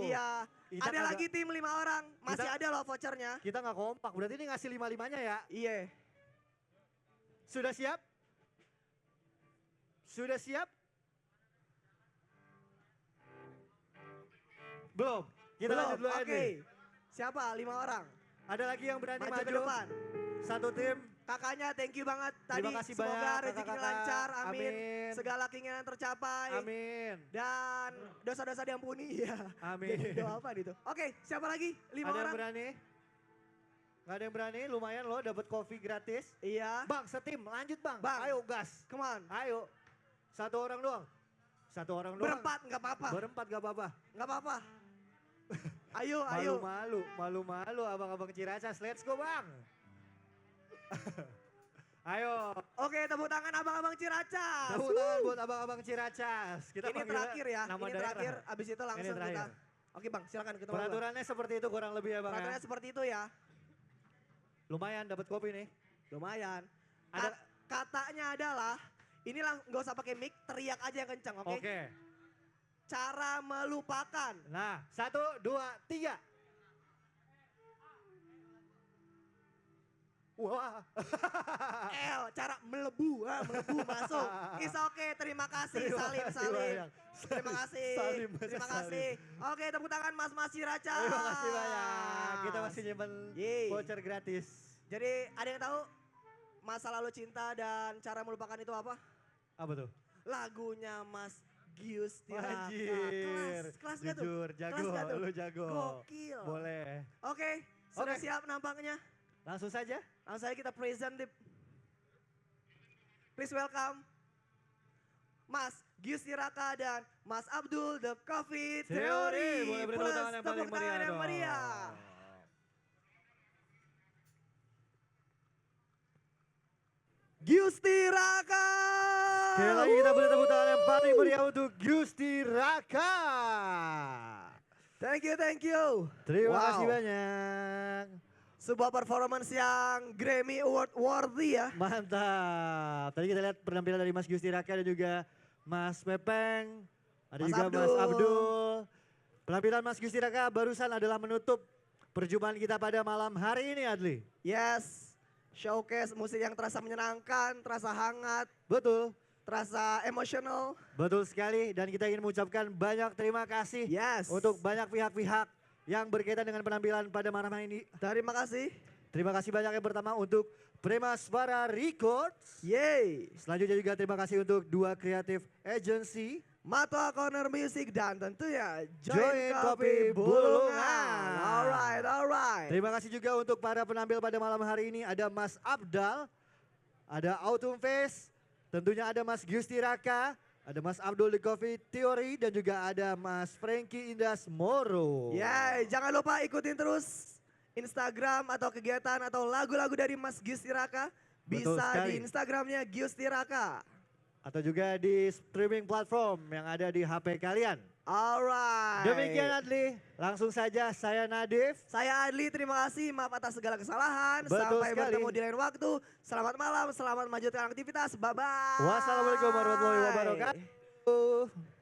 S1: Iya.
S2: Kita
S1: Ada
S2: kagak-
S1: lagi tim 5 orang. Masih
S2: Kita-
S1: ada loh vouchernya.
S2: Kita nggak kompak. Berarti ini ngasih 5-5-nya ya.
S1: Iya.
S2: Sudah siap? Sudah siap? Belum. Kita
S1: Belum.
S2: lanjut dulu aja
S1: Oke.
S2: nih.
S1: Siapa? 5 orang.
S2: Ada lagi yang berani
S1: Maju
S2: maju.
S1: ke depan.
S2: Satu tim.
S1: Kakaknya thank you banget tadi.
S2: Terima kasih
S1: Semoga
S2: banyak,
S1: rezekinya
S2: kakak-kakak.
S1: lancar. Amin.
S2: Amin.
S1: Segala keinginan tercapai.
S2: Amin.
S1: Dan dosa-dosa diampuni ya.
S2: Amin.
S1: Jadi doa apa itu? Oke, siapa lagi? 5
S2: Ada yang
S1: orang.
S2: berani? Gak ada yang berani, lumayan loh dapat kopi gratis.
S1: Iya.
S2: Bang, setim, lanjut bang.
S1: Bang.
S2: Ayo gas.
S1: Come on.
S2: Ayo. Satu orang doang. Satu orang doang.
S1: Berempat nggak apa-apa.
S2: Berempat gak apa-apa.
S1: Nggak apa-apa. Ayo.
S2: Malu-malu abang-abang Ciracas. Let's go bang. Ayo.
S1: Oke, tepuk tangan abang-abang Ciracas.
S2: Tepuk tangan buat abang-abang Ciracas. Kita
S1: Ini
S2: panggilnya
S1: terakhir ya.
S2: nama
S1: Ini
S2: daerah.
S1: terakhir. Abis itu langsung kita.
S2: terakhir.
S1: Oke bang, silakan kita mulai, Bang.
S2: Peraturannya seperti itu kurang lebih ya bang ya.
S1: Peraturannya seperti itu ya.
S2: Lumayan dapat kopi nih.
S1: Lumayan.
S2: Ada-
S1: Katanya adalah, inilah nggak usah pakai mic, teriak aja yang kencang, oke?
S2: Oke.
S1: Cara melupakan.
S2: Nah, 1, 2, 3. Wah.
S1: Cara melebu masuk. Is oke, terima kasih Salim.
S2: banyak.
S1: Terima kasih.
S2: Salim, Mas
S1: Terima
S2: Salim.
S1: kasih. Oke, tepuk tangan Mas Ciracas.
S2: Terima kasih banyak. Kita masih nyimpen
S1: Yeay.
S2: voucher gratis.
S1: Jadi ada yang tahu masa lalu cinta dan cara melupakan itu apa?
S2: Apa tuh?
S1: Lagunya Mas Gius Tiraka.
S2: Anjir.
S1: Kelas gak tuh?
S2: Jujur, jago,
S1: Kelas gak tuh?
S2: lu jago.
S1: Gokil.
S2: Boleh.
S1: Oke, sudah
S2: Oke.
S1: siap nampaknya?
S2: Langsung saja.
S1: Langsung saja kita present, Dip. Please welcome Mas Gius Tiraka dan Mas Abdul The Coffee Theory.
S2: Boleh beri tepuk
S1: Plus
S2: tangan yang paling
S1: tepuk tangan
S2: meriah
S1: yang
S2: dong.
S1: meriah. Gius Tiraka.
S2: Sekali lagi kita beri tepuk tangan yang paling meriah untuk Gius Tiraka.
S1: Thank you.
S2: Terima
S1: Wow.
S2: kasih banyak.
S1: Sebuah performance yang Grammy Award worthy ya.
S2: Mantap. Tadi kita lihat penampilan dari Mas Gius Tiraka dan juga Mas Pepeng. Ada
S1: Mas
S2: juga Mas
S1: Abdul.
S2: Abdul. Penampilan Mas Gius Tiraka barusan adalah menutup perjumpaan kita pada malam hari ini, Adli.
S1: Yes. Showcase musik yang terasa menyenangkan, terasa hangat,
S2: Betul.
S1: terasa emosional.
S2: Betul sekali dan kita ingin mengucapkan banyak terima kasih
S1: Yes.
S2: untuk banyak pihak-pihak yang berkaitan dengan penampilan pada malam hari ini.
S1: Terima kasih.
S2: Terima kasih banyak yang pertama untuk Premasvara Records.
S1: Yeay.
S2: Selanjutnya juga terima kasih untuk dua kreatif agency.
S1: Matwa Corner Music dan tentunya
S2: Join
S1: Join
S2: Kopi
S1: Kopi
S2: Bulungan.
S1: Bulungan. Alright.
S2: Terima kasih juga untuk para penampil pada malam hari ini. Ada Mas Abdal, ada Autumn Face, tentunya ada Mas Gius Tiraka, ada Mas Abdul The Coffee Theory, dan juga ada Mas Frankie Indas Moro.
S1: Ya, jangan lupa ikutin terus Instagram atau kegiatan atau lagu-lagu dari Mas Gius Tiraka.
S2: Betul
S1: Bisa
S2: sekali.
S1: di Instagramnya Gius Tiraka.
S2: Atau juga di streaming platform yang ada di HP kalian.
S1: Alright.
S2: Demikian Adli, langsung saja saya Nadif.
S1: Saya Adli, terima kasih. Maaf atas segala kesalahan.
S2: Betul
S1: Sampai
S2: sekali.
S1: bertemu di lain waktu. Selamat malam, selamat melanjutkan aktivitas. Bye-bye.
S2: Wassalamualaikum warahmatullahi wabarakatuh.